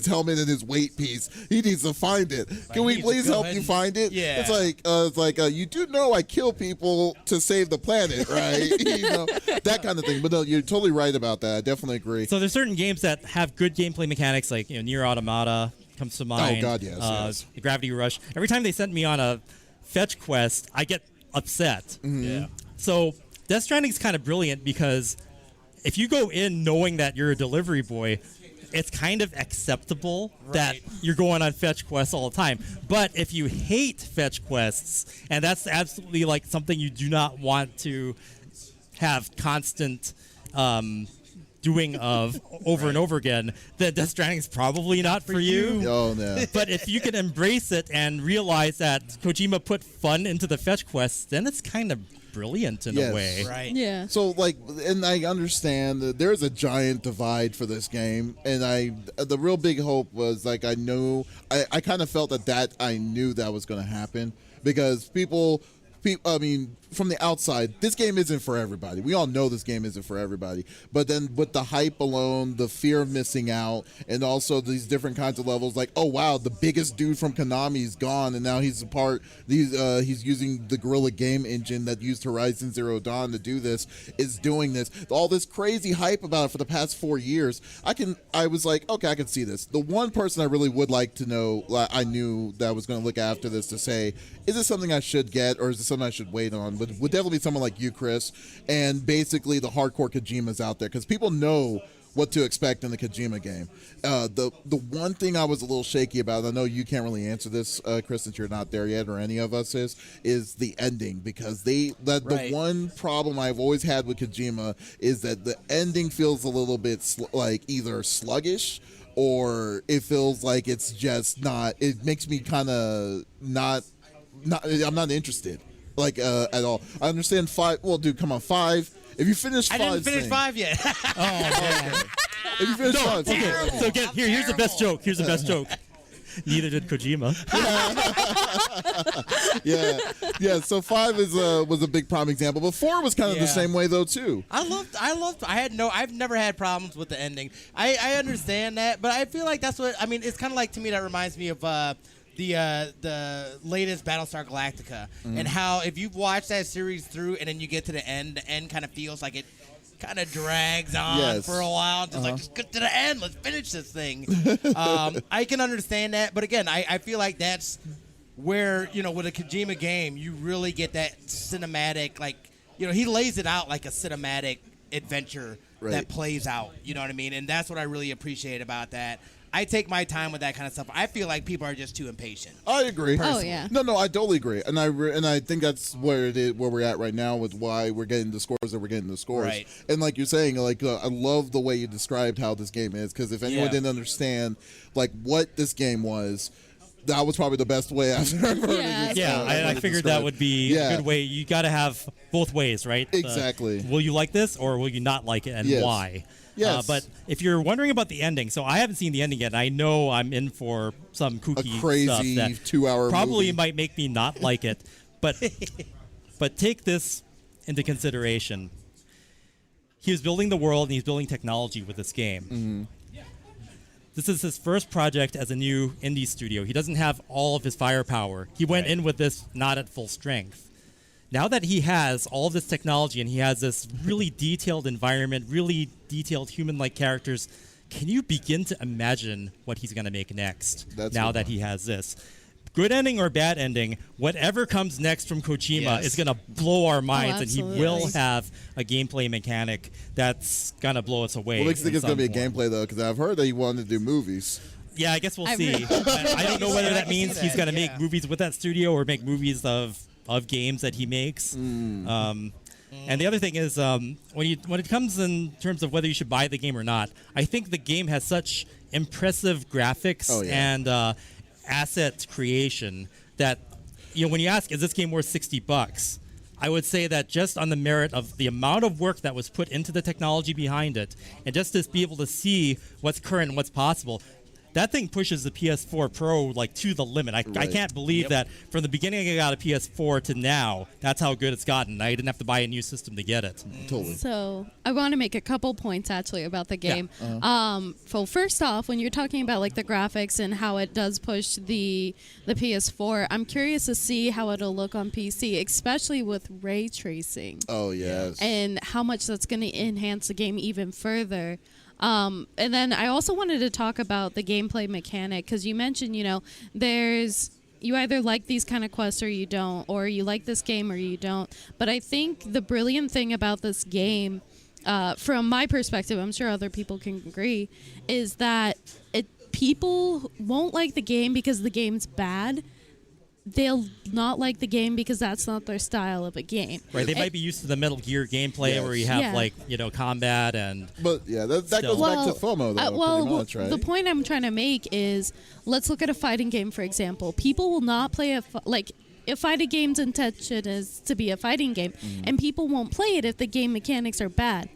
A: helmet, and his weight piece. He needs to find it. Can we please help you find it?"
B: Yeah.
A: It's like you do know I kill people to save the planet, right? That kind of thing. But no, you're totally right about that. I definitely agree.
D: So there's certain games that have good gameplay mechanics, like Nier Automata comes to mind.
A: Oh God, yes.
D: The Gravity Rush. Every time they sent me on a fetch quest, I get upset.
A: Mm-hmm.
B: Yeah.
D: So Death Stranding is kind of brilliant, because if you go in knowing that you're a delivery boy, it's kind of acceptable that you're going on fetch quests all the time. But if you hate fetch quests, and that's absolutely like something you do not want to have constant doing of over and over again, then Death Stranding is probably not for you.
A: Oh no.
D: But if you can embrace it and realize that Kojima put fun into the fetch quests, then it's kind of brilliant in
A: Yes.
D: a way.
B: Right.
C: Yeah.
A: So like, and I understand that there's a giant divide for this game, and the real big hope was like I kind of felt that I knew that was going to happen because people, I mean, from the outside, this game isn't for everybody. We all know this game isn't for everybody. But then with the hype alone, the fear of missing out, and also these different kinds of levels, like, oh wow, the biggest dude from Konami is gone, and now he's he's using the Guerrilla Game Engine that used Horizon Zero Dawn to do this, is doing this. All this crazy hype about it for the past 4 years. I was like, okay, I can see this. The one person I really would like to know, I knew that I was going to look after this to say, is this something I should get, or is this something I should wait on? Would definitely be someone like you, Chris, and basically the hardcore Kojimas out there, because people know what to expect in the Kojima game. The one thing I was a little shaky about, I know you can't really answer this, Chris, since you're not there yet, or any of us is the ending, because the one problem I've always had with Kojima is that the ending feels a little bit like either sluggish, or it feels like it's just not. It makes me kind of not. I'm not interested, like at all. I understand 5. Well, dude, come on, 5. If you finish 5,
B: I didn't finish 5 yet.
D: Oh man.
A: If you finish 5,
D: Okay, so here's the best joke. Here's the best joke. Neither did Kojima.
A: yeah. So 5 was a big prime example, but 4 was kind of the same way though too.
B: I've never had problems with the ending. I understand that, but I feel like that's what I mean. It's kind of like, to me, that reminds me of the latest Battlestar Galactica, and how if you've watched that series through and then you get to the end kind of feels like it kind of drags on for a while. Just like, just get to the end, let's finish this thing. I can understand that, but again, I feel like that's where, with a Kojima game, you really get that cinematic, like, he lays it out like a cinematic adventure that plays out. You know what I mean? And that's what I really appreciate about that. I take my time with that kind of stuff. I feel like people are just too impatient.
A: I agree.
C: Oh yeah.
A: No, I totally agree, and I think that's where we're at right now with why we're getting the scores that we're getting the scores.
B: Right.
A: And like you're saying, like I love the way you described how this game is, because if anyone didn't understand like what this game was, that was probably the best way I've ever heard it.
D: Yeah, I figured that would be a good way. You got to have both ways, right?
A: Exactly.
D: Will you like this, or will you not like it, and why?
A: Yes.
D: But if you're wondering about the ending, so I haven't seen the ending yet, and I know I'm in for some kooky
A: crazy
D: stuff that
A: 2-hour
D: probably
A: movie.
D: might make me not like it. But take this into consideration. He was building the world, and he's building technology with this game. This is his first project as a new indie studio. He doesn't have all of his firepower. He went in with this not at full strength. Now that he has all this technology and he has this really detailed environment, really detailed human-like characters, can you begin to imagine what he's going to make next now that he has this? Good ending or bad ending, whatever comes next from Kojima is going to blow our minds, and he will have a gameplay mechanic that's going to blow us away.
A: What makes you think it's going to be a gameplay, though? Because I've heard that he wanted to do movies.
D: Yeah, I guess we'll see. I don't know whether that means he's going to make movies with that studio or make movies of games that he makes. And the other thing is, when it comes in terms of whether you should buy the game or not, I think the game has such impressive graphics and asset creation that, when you ask, is this game worth $60? I would say that just on the merit of the amount of work that was put into the technology behind it, and just to be able to see what's current and what's possible, that thing pushes the PS4 Pro like to the limit. I can't believe that from the beginning I got a PS4 to now, that's how good it's gotten. I didn't have to buy a new system to get it.
A: Totally.
C: So I want to make a couple points actually about the game. So first off, when you're talking about like the graphics and how it does push the PS4, I'm curious to see how it'll look on PC, especially with ray tracing.
A: Oh yes.
C: And how much that's going to enhance the game even further. And then I also wanted to talk about the gameplay mechanic, because you mentioned, you either like these kind of quests or you don't, or you like this game or you don't. But I think the brilliant thing about this game, from my perspective, I'm sure other people can agree, is that people won't like the game because the game's bad. They'll not like the game because that's not their style of a game.
D: Right, they might be used to the Metal Gear gameplay where you have combat and...
A: But that goes back to FOMO, though, pretty much, right?
C: The point I'm trying to make is, let's look at a fighting game, for example. People will not play a fighting game's intention is to be a fighting game, and people won't play it if the game mechanics are bad.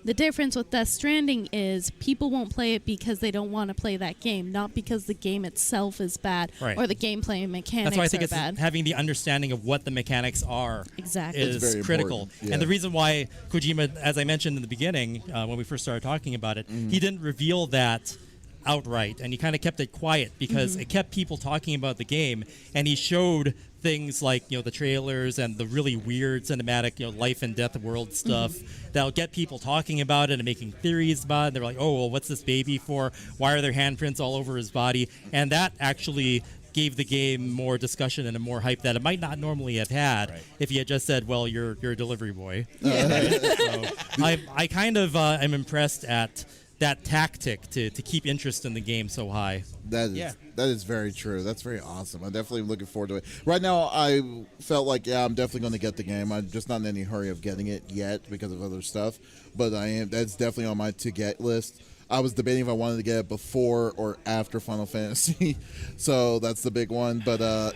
C: The difference with Death Stranding is people won't play it because they don't want to play that game, not because the game itself is bad or the gameplay and mechanics
D: That's why I think
C: are
D: it's
C: bad.
D: having the understanding of what the mechanics are
C: Exactly.
D: is critical.
A: Yeah.
D: And the reason why Kojima, as I mentioned in the beginning, when we first started talking about it, he didn't reveal that outright, and he kind of kept it quiet because it kept people talking about the game, and he showed things like the trailers and the really weird cinematic life and death world stuff that'll get people talking about it and making theories about it. And they're like, oh, well, what's this baby for? Why are there handprints all over his body? And that actually gave the game more discussion and a more hype that it might not normally have had if he had just said, well, you're a delivery boy. So I kind of am impressed at that tactic to keep interest in the game so high.
A: That is very true. That's very awesome. I'm definitely looking forward to it. Right now, I felt like, I'm definitely going to get the game. I'm just not in any hurry of getting it yet because of other stuff. But that's definitely on my to-get list. I was debating if I wanted to get it before or after Final Fantasy. So that's the big one. But, I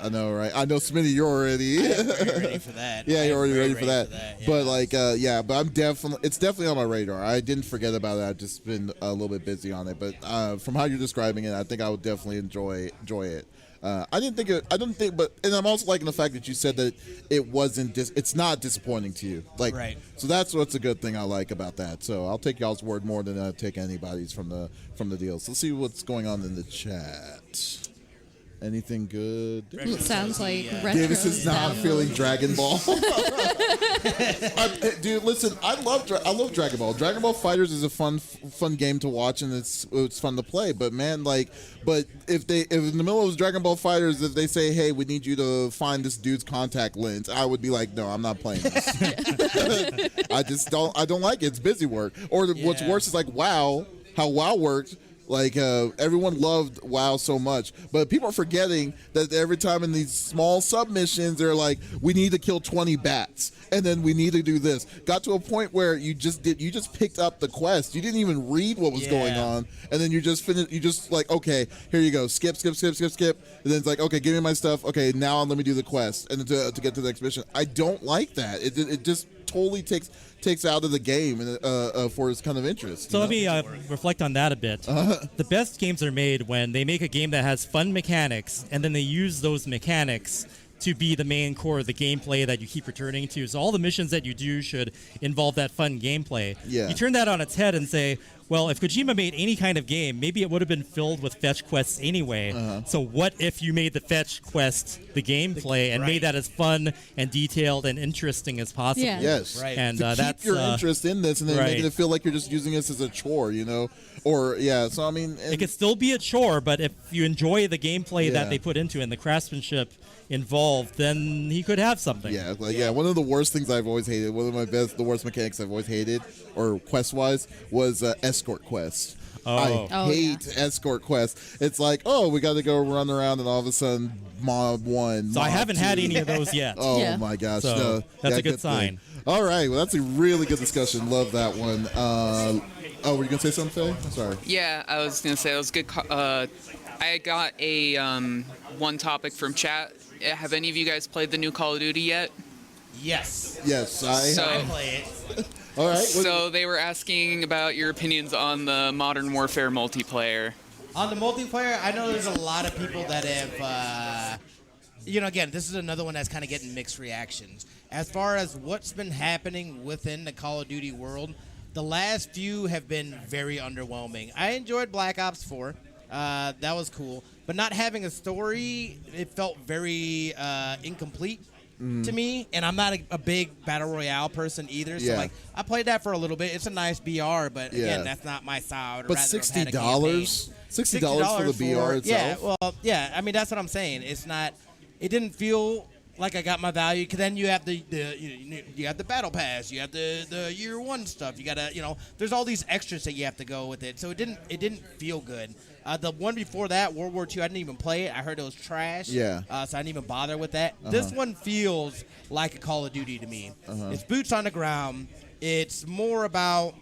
A: know, right? I know, Smitty, you're already...
B: ready for that.
A: Yeah, you're already ready for that.
B: Yeah.
A: But, but it's definitely on my radar. I didn't forget about it. I've just been a little bit busy on it. But from how you're describing it, I think I would definitely enjoy it. And I'm also liking the fact that you said that it's not disappointing to you.
B: Right.
A: So that's what's a good thing I like about that. So I'll take y'all's word more than I take anybody's from the deals. Let's see what's going on in the chat. Anything good?
C: It sounds like retro
A: Davis is not
C: stuff.
A: feeling Dragon Ball. Dude, listen, I love Dragon Ball. Dragon Ball Fighters is a fun game to watch, and it's fun to play. But man, if in the middle of Dragon Ball Fighters, if they say, "Hey, we need you to find this dude's contact lens," I would be like, "No, I'm not playing this." I don't like it. It's busy work. Or what's worse is WoW. How WoW worked. Everyone loved WoW so much, but people are forgetting that every time in these small submissions, they're like, we need to kill 20 bats, and then we need to do this. Got to a point where you just picked up the quest. You didn't even read what was going on, and then you just finished. You just okay, here you go, skip, and then it's like, okay, give me my stuff. Okay, now let me do the quest, and then to get to the next mission. I don't like that. It just totally takes out of the game for its kind of interest.
D: So let me reflect on that a bit. The best games are made when they make a game that has fun mechanics, and then they use those mechanics to be the main core of the gameplay that you keep returning to. So all the missions that you do should involve that fun gameplay.
A: Yeah.
D: You turn that on its head and say, well, if Kojima made any kind of game, maybe it would have been filled with fetch quests anyway. So what if you made the fetch quest the gameplay and made that as fun and detailed and interesting as possible?
C: Yeah.
A: Yes.
B: Right.
D: And
A: to keep
D: that's
A: your interest in this, and then making it feel like you're just using this as a chore, Or so I mean,
D: it could still be a chore, but if you enjoy the gameplay that they put into it and the craftsmanship involved, then he could have something.
A: One of the worst things I've always hated, the worst mechanics I've always hated, or quest-wise, was escort quests. I hate escort quests. It's like, we got to go run around, and all of a sudden, mob 1.
D: So
A: mob
D: I haven't
A: 2.
D: had any of those yet.
A: My gosh.
D: So that's a good sign.
A: All right, well, that's a really good discussion. Love that one. Were you going to say something, Faye? Sorry.
E: Yeah, I was going to say it was good. I got a one topic from chat. Have any of you guys played the new Call of Duty yet?
B: Yes.
A: Yes, I have.
B: Play it.
A: All right.
E: So they were asking about your opinions on the Modern Warfare multiplayer.
B: On the multiplayer, I know there's a lot of people that have, again, this is another one that's kind of getting mixed reactions. As far as what's been happening within the Call of Duty world, the last few have been very underwhelming. I enjoyed Black Ops 4. That was cool. But not having a story, it felt very incomplete to me. And I'm not a big Battle Royale person either. So, I played that for a little bit. It's a nice BR, but, again, that's not my style.
A: But $60? $60 for the BR itself?
B: Yeah, well, I mean, that's what I'm saying. It's not – it didn't feel like I got my value, because then you have you have the battle pass, you have the year one stuff, you gotta there's all these extras that you have to go with it, so it didn't feel good. The one before that, World War II, I didn't even play it. I heard it was trash.
A: Yeah.
B: So I didn't even bother with that. This one feels like a Call of Duty to me. It's boots on the ground. It's more about,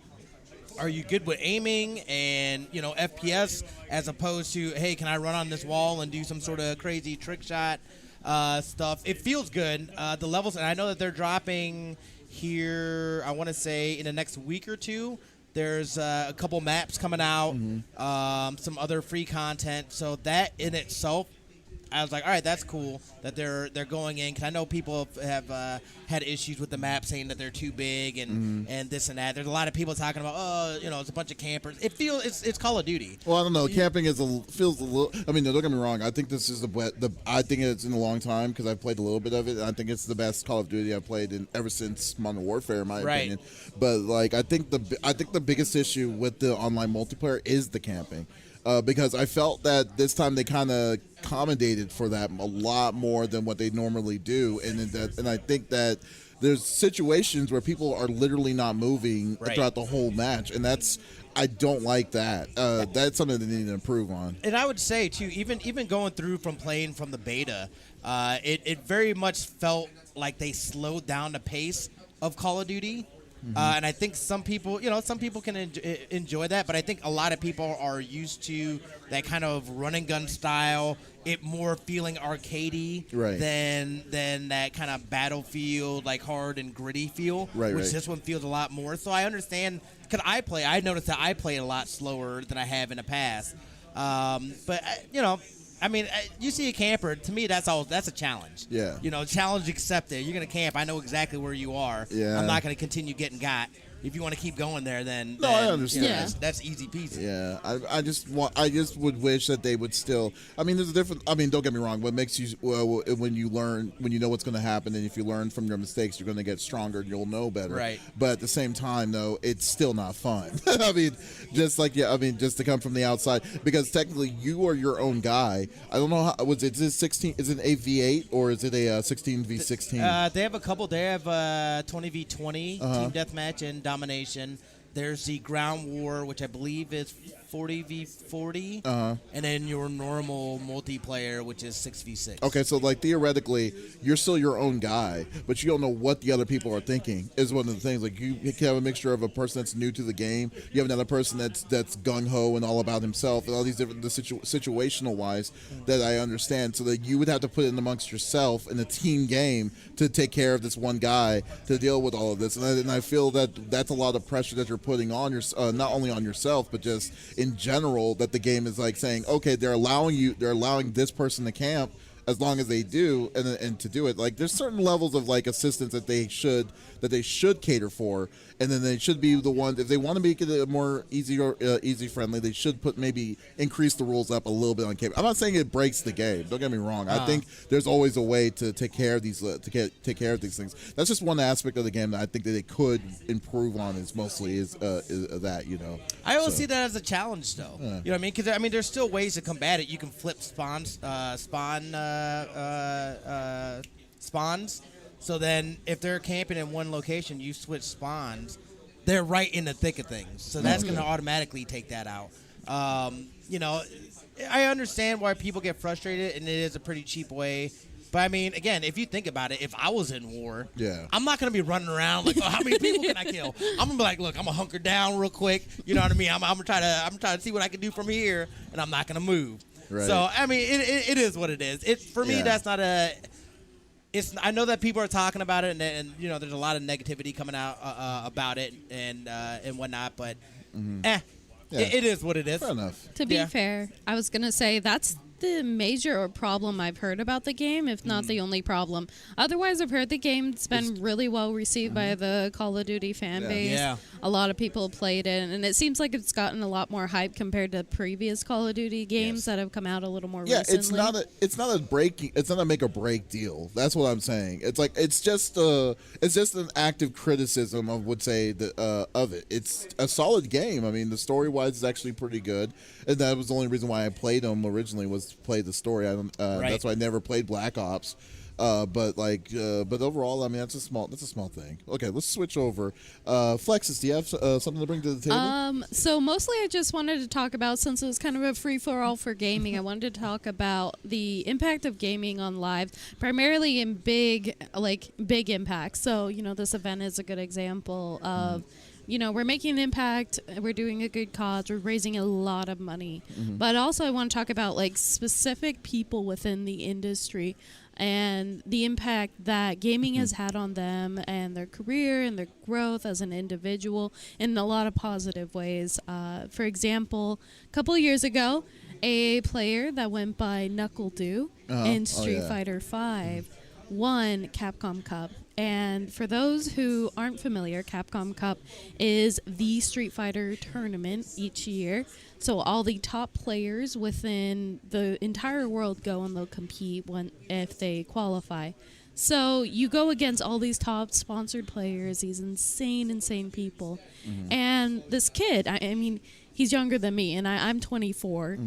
B: are you good with aiming and FPS, as opposed to, hey, can I run on this wall and do some sort of crazy trick shot? stuff. It feels good. The levels, and I know that they're dropping here, I want to say, in the next week or two. There's a couple maps coming out, some other free content. So that in itself, I was like, all right, that's cool that they're going in. Because I know people have had issues with the map, saying that they're too big and this and that. There's a lot of people talking about, it's a bunch of campers. It feels it's Call of Duty.
A: Well, I don't know. Camping feels a little. I mean, don't get me wrong. I think this is I think it's in a long time because I've played a little bit of it. And I think it's the best Call of Duty I've played ever since Modern Warfare, in my opinion. But like, I think the biggest issue with the online multiplayer is the camping. Because I felt that this time they kind of accommodated for that a lot more than what they normally do, and I think that there's situations where people are literally not moving throughout the whole match, and I don't like that. That's something they need to improve on.
B: And I would say too, even going through from playing from the beta, it very much felt like they slowed down the pace of Call of Duty. And I think some people can enjoy that, but I think a lot of people are used to that kind of run and gun style, it more feeling arcadey than that kind of Battlefield, like hard and gritty feel, which this one feels a lot more. So I understand, because I noticed that I play a lot slower than I have in the past. But I mean, you see a camper. To me, that's a challenge.
A: Yeah.
B: Challenge accepted. You're gonna camp. I know exactly where you are.
A: Yeah.
B: I'm not gonna continue getting got. If you want to keep going there, then
A: I understand.
B: That's easy peasy.
A: Yeah, I just would wish that they would still. I mean, there's a different. I mean, don't get me wrong. What makes you when you know what's going to happen, and if you learn from your mistakes, you're going to get stronger and you'll know better.
B: Right.
A: But at the same time, though, it's still not fun. I mean, just to come from the outside, because technically you are your own guy. I don't know how was it. Is it 16? Is it an 8v8 or is it a 16v16?
B: They have a couple. They have 20v20 team deathmatch and domination. There's the ground war, which I believe is 40v40, and then your normal multiplayer, which is 6v6.
A: Okay, so like theoretically, you're still your own guy, but you don't know what the other people are thinking. Is one of the things. Like you can have a mixture of a person that's new to the game. You have another person that's gung ho and all about himself, and all these different situational wise that I understand. So that you would have to put it in amongst yourself in a team game to take care of this one guy to deal with all of this. And I feel that that's a lot of pressure that you're putting on your not only on yourself, but just in general, that the game is like saying, okay, they're allowing this person to camp as long as they do, and to do it. Like there's certain levels of like assistance that they should cater for, and then they should be the ones, if they want to make it a more easy friendly, they should maybe increase the rules up a little bit on camp. I'm not saying it breaks the game. Don't get me wrong. I think there's always a way to take care of these things. That's just one aspect of the game that I think that they could improve on. Is mostly that.
B: I always see that as a challenge, though. You know what I mean? Because there's still ways to combat it. You can flip spawns. So then, if they're camping in one location, you switch spawns. They're right in the thick of things. So that's going to automatically take that out. I understand why people get frustrated, and it is a pretty cheap way. But I mean, again, if you think about it, if I was in war, I'm not gonna be running around like, oh, how many people can I kill? I'm gonna be like, look, I'm gonna hunker down real quick. You know what I mean? I'm gonna try to see what I can do from here, and I'm not gonna move.
A: Right.
B: So I mean, it is what it is. For me, that's not a. I know that people are talking about it, and there's a lot of negativity coming out about it and whatnot, but it is what it is.
A: Fair enough.
C: To be fair, I was going to say that's the major problem I've heard about the game, if not the only problem. Otherwise, I've heard the game's been really well received by the Call of Duty fan base.
B: Yeah.
C: A lot of people played it, and it seems like it's gotten a lot more hype compared to previous Call of Duty games that have come out a little more recently.
A: It's not a make or break deal. That's what I'm saying. It's like it's just an active criticism of of it. It's a solid game. I mean, the story wise is actually pretty good, and that was the only reason why I played them originally was to play the story. That's why I never played Black Ops. But overall, I mean, that's a small thing. Okay, let's switch over. Flexiss, do you have something to bring to the table?
C: So mostly I just wanted to talk about, since it was kind of a free-for-all for gaming, I wanted to talk about the impact of gaming on lives, primarily in big impacts. So, this event is a good example of, we're making an impact, we're doing a good cause, we're raising a lot of money. But also I want to talk about, specific people within the industry and the impact that gaming has had on them and their career and their growth as an individual in a lot of positive ways. For example, a couple of years ago, a player that went by Knuckle-Doo in Street Fighter V won Capcom Cup. And for those who aren't familiar, Capcom Cup is the Street Fighter tournament each year. So all the top players within the entire world go and they'll compete if they qualify. So you go against all these top sponsored players, these insane people. And this kid, I mean, he's younger than me, and I'm 24.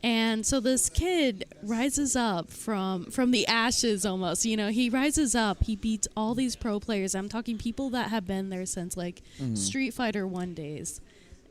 C: And so this kid rises up from the ashes almost. You know, he rises up. He beats all these pro players. I'm talking people that have been there since, like, Street Fighter 1 days.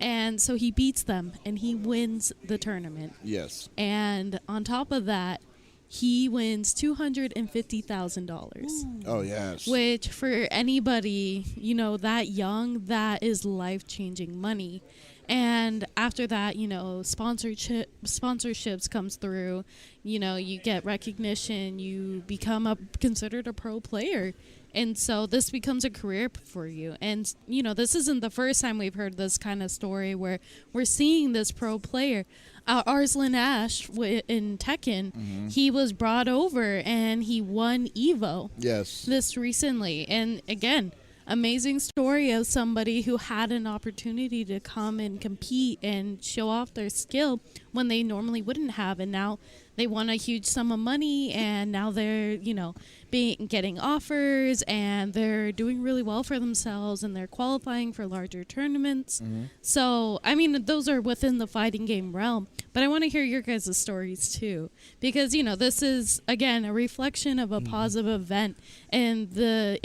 C: And so he beats them, and he wins the tournament.
A: Yes.
C: And on top of that, he wins $250,000.
A: Oh, yes.
C: Which for anybody, you know, that young, that is life-changing money. And after that, you know, sponsorships comes through. You know, you get recognition. You become considered a pro player. And so this becomes a career for you. And, you know, this isn't the first time we've heard this kind of story where we're seeing this pro player. Arslan Ash in Tekken, he was brought over and he won Evo.
A: Yes.
C: This recently. And again, amazing story of somebody who had an opportunity to come and compete and show off their skill when they normally wouldn't have. And now they won a huge sum of money, and now they're, you know, getting offers, and they're doing really well for themselves, and they're qualifying for larger tournaments. So, I mean, those are within the fighting game realm, but I want to hear your guys' stories too, because, you know, this is, again, a reflection of a positive event and the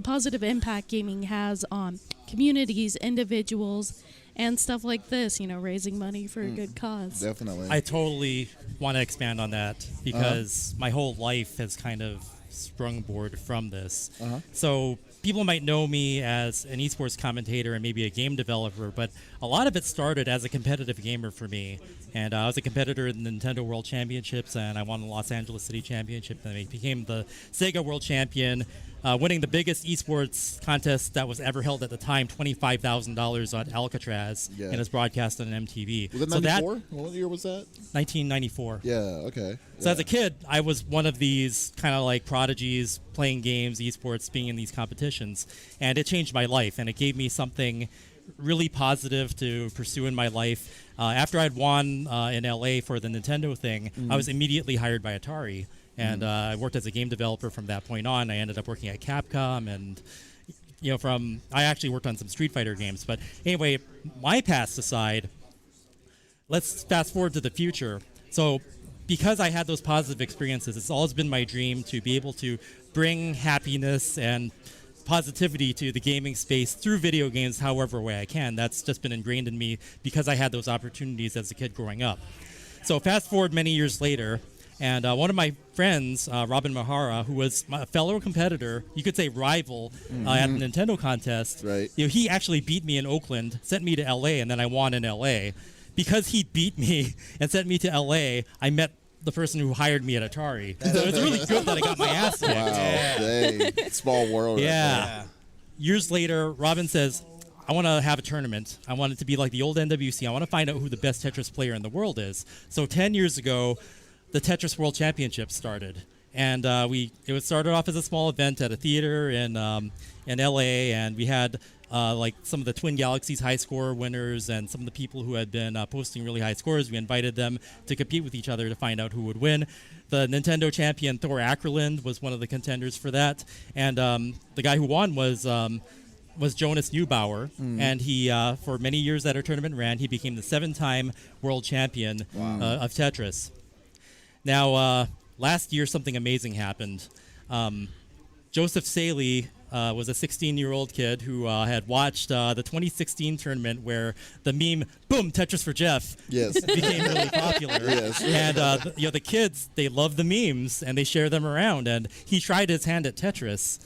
C: positive impact gaming has on communities, individuals, and stuff like this, you know, raising money for a good cause.
A: Definitely.
D: I totally want to expand on that because my whole life has kind of sprungboard from this. So people might know me as an esports commentator and maybe a game developer, but a lot of it started as a competitive gamer for me. And I was a competitor in the Nintendo World Championships, and I won the Los Angeles City Championship, and I became the Sega World Champion, winning the biggest esports contest that was ever held at the time, $25,000 on Alcatraz, and it was broadcast on MTV.
A: Was it 94? What year was that?
D: 1994.
A: Yeah, okay.
D: So as a kid, I was one of these kind of like prodigies playing games, esports, being in these competitions, and it changed my life, and it gave me something really positive to pursue in my life. After I'd won in LA for the Nintendo thing, I was immediately hired by Atari, and I worked as a game developer from that point on. I ended up working at Capcom, and you know, I actually worked on some Street Fighter games. But anyway, my past aside, let's fast forward to the future. So because I had those positive experiences, it's always been my dream to be able to bring happiness and positivity to the gaming space through video games however way I can. That's just been ingrained in me because I had those opportunities as a kid growing up. So fast forward many years later, and one of my friends, Robin Mahara, who was a fellow competitor, you could say rival, at the Nintendo contest,
A: right.
D: You know, he actually beat me in Oakland, sent me to LA, and then I won in LA. Because he beat me and sent me to LA, I met the person who hired me at Atari. So it's really good that I got my ass kicked.
A: Wow, dang. Small world.
D: Yeah. Years later, Robin says, I want to have a tournament. I want it to be like the old NWC. I want to find out who the best Tetris player in the world is. So 10 years ago, the Tetris World Championship started. And it started off as a small event at a theater in LA, and we had like some of the Twin Galaxies high score winners and some of the people who had been posting really high scores. We invited them to compete with each other to find out who would win. The Nintendo champion Thor Ackerland was one of the contenders for that, and the guy who won was Jonas Neubauer, and he for many years that our tournament ran, he became the 7-time world champion of Tetris. Now, last year something amazing happened. Joseph Saley was a 16-year-old kid who had watched the 2016 tournament where the meme "Boom, Tetris for Jeff" became really popular. And the kids, they love the memes and they share them around. And he tried his hand at Tetris,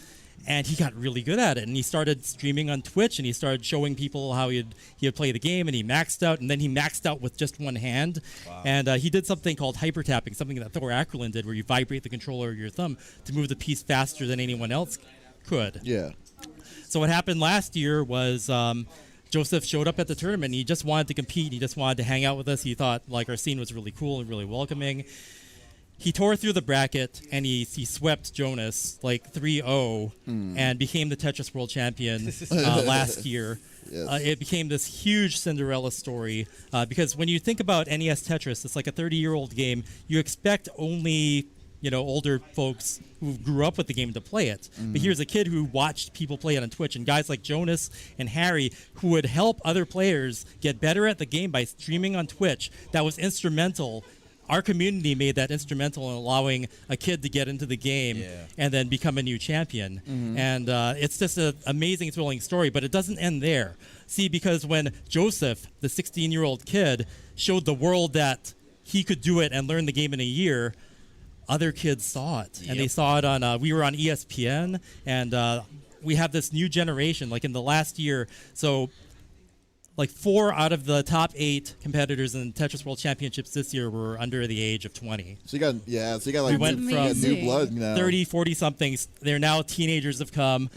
D: And he got really good at it, and he started streaming on Twitch, and he started showing people how he'd play the game, and he maxed out, and then he maxed out with just one hand. Wow. And he did something called hyper tapping, something that Thor Ackerlund did, where you vibrate the controller or your thumb to move the piece faster than anyone else could.
A: Yeah.
D: So what happened last year was Joseph showed up at the tournament. He just wanted to compete. He just wanted to hang out with us. He thought like our scene was really cool and really welcoming. He tore through the bracket, and he swept Jonas like 3-0 and became the Tetris World Champion last year. Yes. It became this huge Cinderella story because when you think about NES Tetris, it's like a 30-year-old game. You expect only older folks who grew up with the game to play it. But here's a kid who watched people play it on Twitch, and guys like Jonas and Harry who would help other players get better at the game by streaming on Twitch. That was instrumental. Our community made that instrumental in allowing a kid to get into the game and then become a new champion. And it's just an amazing, thrilling story, but it doesn't end there. See, because when Joseph, the 16-year-old kid, showed the world that he could do it and learn the game in a year, other kids saw it. And they saw it on, we were on ESPN, and we have this new generation, like in the last year. So like 4 out of the top 8 competitors in Tetris World Championships this year were under the age of 20.
A: So you got like
D: we went from
A: new blood now.
D: 30, 40 somethings. They're now teenagers have come.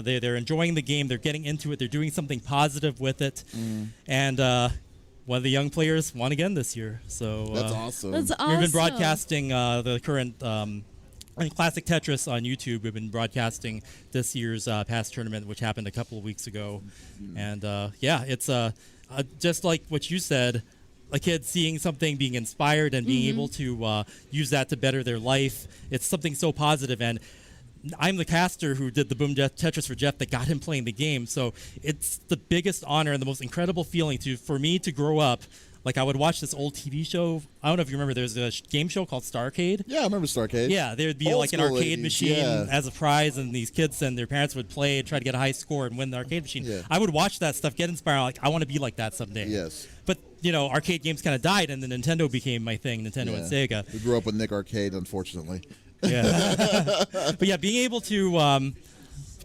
D: They're enjoying the game. They're getting into it. They're doing something positive with it. And one of the young players won again this year. So
A: that's awesome.
C: That's awesome.
D: We've been broadcasting the current Classic Tetris on YouTube. We've been broadcasting this year's past tournament, which happened a couple of weeks ago. And it's just like what you said, a kid seeing something, being inspired, and being able to use that to better their life. It's something so positive. And I'm the caster who did the Boom Tetris for Jeff that got him playing the game. So it's the biggest honor and the most incredible feeling for me to grow up. Like, I would watch this old TV show. I don't know if you remember. There was a game show called Starcade.
A: Yeah, I remember Starcade.
D: Yeah, there would be like an arcade machine as a prize, and these kids and their parents would play and try to get a high score and win the arcade machine. Yeah. I would watch that stuff, get inspired. Like, I want to be like that someday.
A: Yes.
D: But, arcade games kind of died, and then Nintendo became my thing, Nintendo and Sega.
A: We grew up with Nick Arcade, unfortunately.
D: Yeah. But, yeah, being able to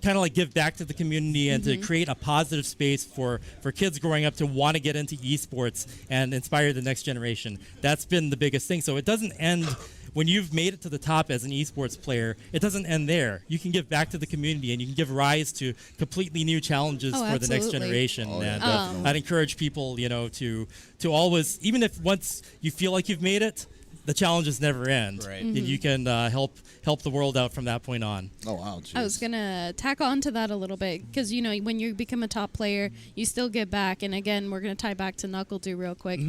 D: kind of like give back to the community and to create a positive space for kids growing up to want to get into esports and inspire the next generation. That's been the biggest thing. So it doesn't end when you've made it to the top as an esports player. It doesn't end there. You can give back to the community, and you can give rise to completely new challenges for the next generation. And I'd encourage people, to always, even if once you feel like you've made it, the challenges never end. Right. And you can help the world out from that point on.
A: Oh, wow. Geez.
C: I was going to tack on to that a little bit because, when you become a top player, you still get back. And again, we're going to tie back to Knuckle Do real quick.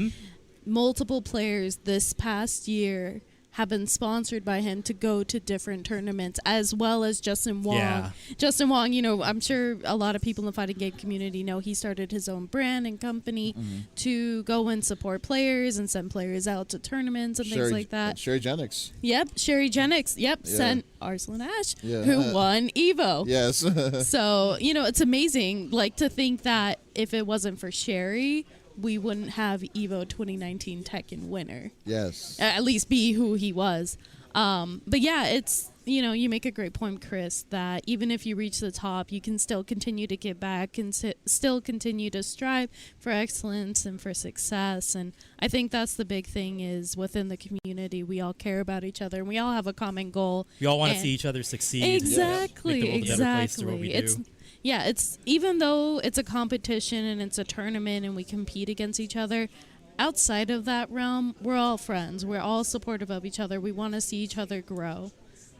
C: Multiple players this past year have been sponsored by him to go to different tournaments, as well as Justin Wong. Yeah. Justin Wong, I'm sure a lot of people in the fighting game community know he started his own brand and company to go and support players and send players out to tournaments and things like that.
A: Sherry Jennings.
C: Yep, Sherry Jennings. Yep, sent Arslan Ash, who won EVO.
A: Yes.
C: So, it's amazing, to think that if it wasn't for Sherry, we wouldn't have EVO 2019 Tekken winner.
A: Yes.
C: At least be who he was. But yeah, it's, you make a great point, Chris, that even if you reach the top, you can still continue to give back and still continue to strive for excellence and for success. And I think that's the big thing is within the community, we all care about each other and we all have a common goal.
D: We all want to see each other succeed.
C: Exactly.
D: Make the world a better place through what we do.
C: It's even though it's a competition and it's a tournament and we compete against each other, outside of that realm, we're all friends. We're all supportive of each other. We want to see each other grow.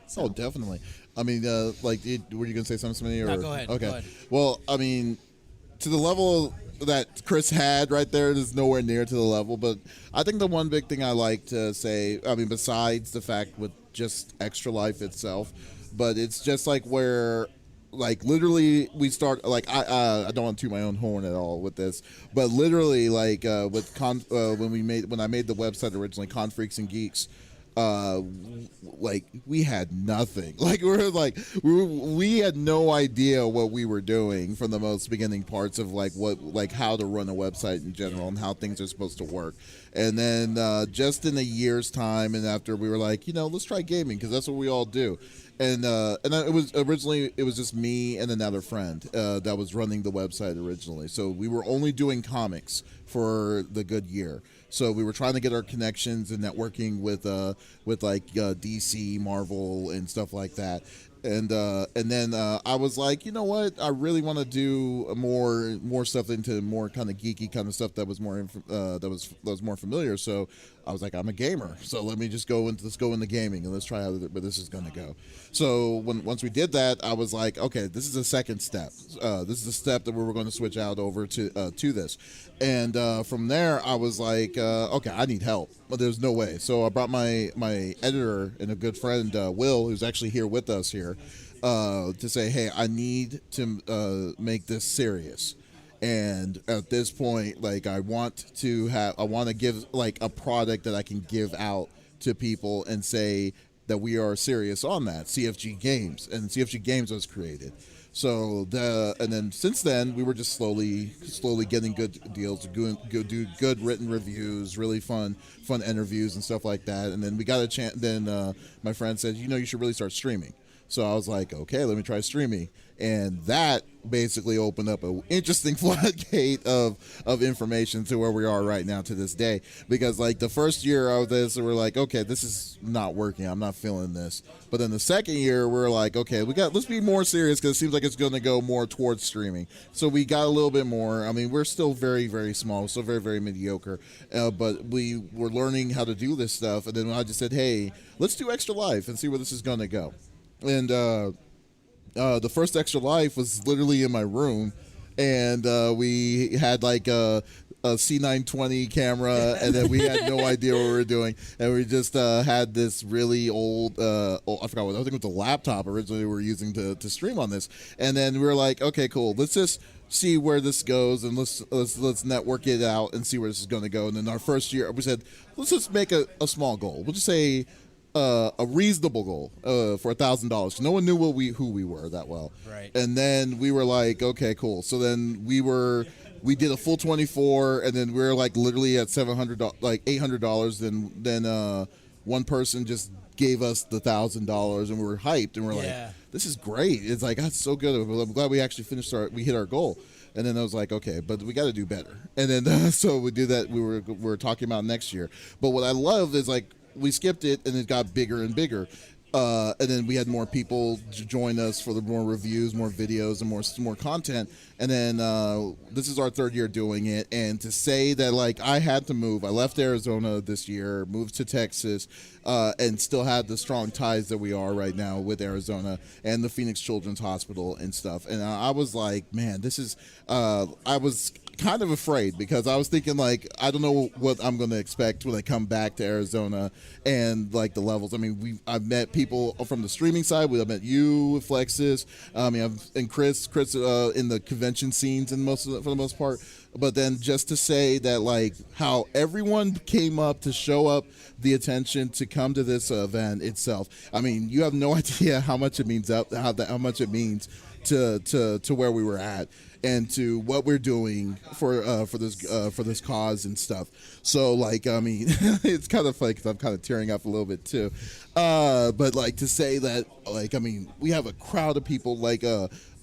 C: So.
A: Oh, definitely. I mean, were you going to say something, Smitty?
B: No, go ahead.
A: Okay.
B: Go ahead.
A: Well, I mean, to the level that Chris had right there is nowhere near to the level. But I think the one big thing I like to say, I mean, besides the fact with just Extra Life itself, but it's just like where... literally, we start I don't want to toot my own horn at all with this, but literally with when I made the website originally, Con Freaks and Geeks, we had nothing. We had no idea what we were doing from the most beginning parts of how to run a website in general and how things are supposed to work. And then just in a year's time, and after we were let's try gaming because that's what we all do. it was originally just me and another friend that was running the website originally. So we were only doing comics for the good year. So we were trying to get our connections and networking with like DC, Marvel, and stuff like that. And then I was like, you know what? I really want to do more stuff into more kind of geeky kind of stuff that was more that was more familiar. So I was like, I'm a gamer, so let's go into gaming and let's try how this is going to go. So once we did that, I was like, okay, this is a second step. This is a step that we were going to switch out over to this. And from there, I was like, okay, I need help, but there's no way. So I brought my editor and a good friend, Will, who's actually here with us here, to say, hey, I need to make this serious. And at this point, like, I want to give like a product that I can give out to people and say that we are serious on that. CFG Games, and CFG Games was created. So and then since then we were just slowly getting good deals, do good written reviews, really fun interviews and stuff like that. And then we got a chance. Then my friend said, you should really start streaming. So I was like, okay, let me try streaming. And that basically opened up an interesting floodgate of information to where we are right now to this day. Because like the first year of this, we're like, okay, this is not working. I'm not feeling this. But then the second year, we're like, okay, let's be more serious because it seems like it's going to go more towards streaming. So we got a little bit more. I mean, we're still very, very small, still very, very mediocre. But we were learning how to do this stuff. And then I just said, hey, let's do Extra Life and see where this is going to go. And the first Extra Life was literally in my room, and we had like a C920 camera, and then we had no idea what we were doing, and we just had this really old, I forgot what, I think it was a laptop originally we were using to stream on this, and then we were like, okay, cool, let's just see where this goes, and let's network it out and see where this is going to go. And then our first year, we said, let's just make a small goal. We'll just say a reasonable goal for $1,000. No one knew who we were that well.
B: Right.
A: And then we were like, okay, cool. So then we did a full 24, and then we were like literally at $700, like $800. Then one person just gave us the $1,000, and we were hyped, and we're like, this is great. It's like, that's so good. I'm glad we actually we hit our goal. And then I was like, okay, but we got to do better. And then so we do that. We were talking about next year. But what I love is like, we skipped it, and it got bigger and bigger. And then we had more people join us for the more reviews, more videos, and more content. And then this is our third year doing it. And to say that, like, I had to move. I left Arizona this year, moved to Texas, and still had the strong ties that we are right now with Arizona and the Phoenix Children's Hospital and stuff. And I was like, man, this is I was kind of afraid because I was thinking, like, I don't know what I'm going to expect when I come back to Arizona and like the levels. I mean, I've met people from the streaming side. I've met you, Flexiss, and Chris in the convention scenes and for the most part. But then just to say that, like, how everyone came up to show up the attention to come to this event itself. I mean, you have no idea how much it means how much it means to where we were at and to what we're doing for this cause and stuff. So, like, I mean, it's kind of funny because I'm kind of tearing up a little bit too. But like to say that, like, I mean, we have a crowd of people like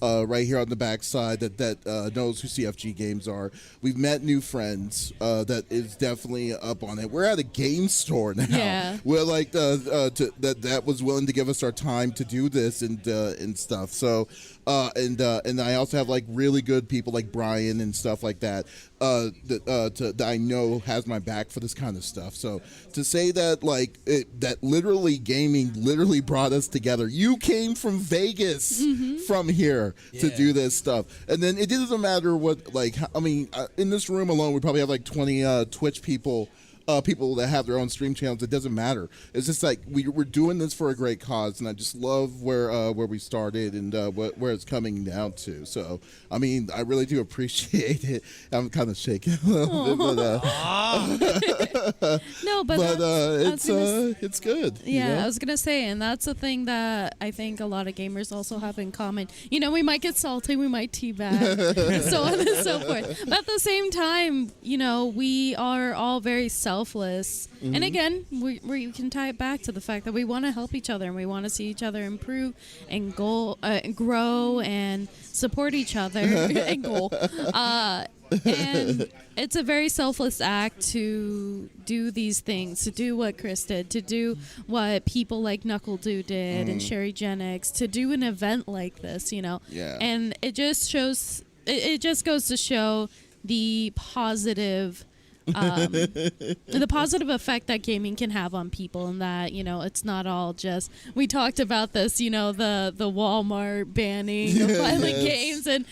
A: right here on the backside that knows who CFG Games are. We've met new friends that is definitely up on it. We're at a game store now.
C: Yeah.
A: We're like that was willing to give us our time to do this and stuff. So and I also have like really good people like Brian and stuff like that that I know has my back for this kind of stuff. So to say that that literally gaming literally brought us together. You came from Vegas from here to do this stuff, and then it doesn't matter what. Like, I mean, in this room alone, we probably have like 20 Twitch people. People that have their own stream channels. It doesn't matter. It's just like we're doing this for a great cause, and I just love where we started and where it's coming down to. So, I mean, I really do appreciate it. I'm kind of shaking a little bit,
C: no, but
A: it's good.
C: Yeah, I was gonna say, and that's the thing that I think a lot of gamers also have in common. You know, we might get salty, we might teabag, and so on and so forth. But at the same time, you know, we are all very selfless selfless. And again, we can tie it back to the fact that we want to help each other and we want to see each other improve and grow and support each other and goal. And it's a very selfless act to do these things, to do what Chris did, to do what people like Knuckle Doo did and Sherry Genix, to do an event like this, you know.
A: Yeah.
C: And it just shows, it just goes to show the positive the positive effect that gaming can have on people, and that, you know, it's not all just, we talked about this, you know, the Walmart banning of violent games and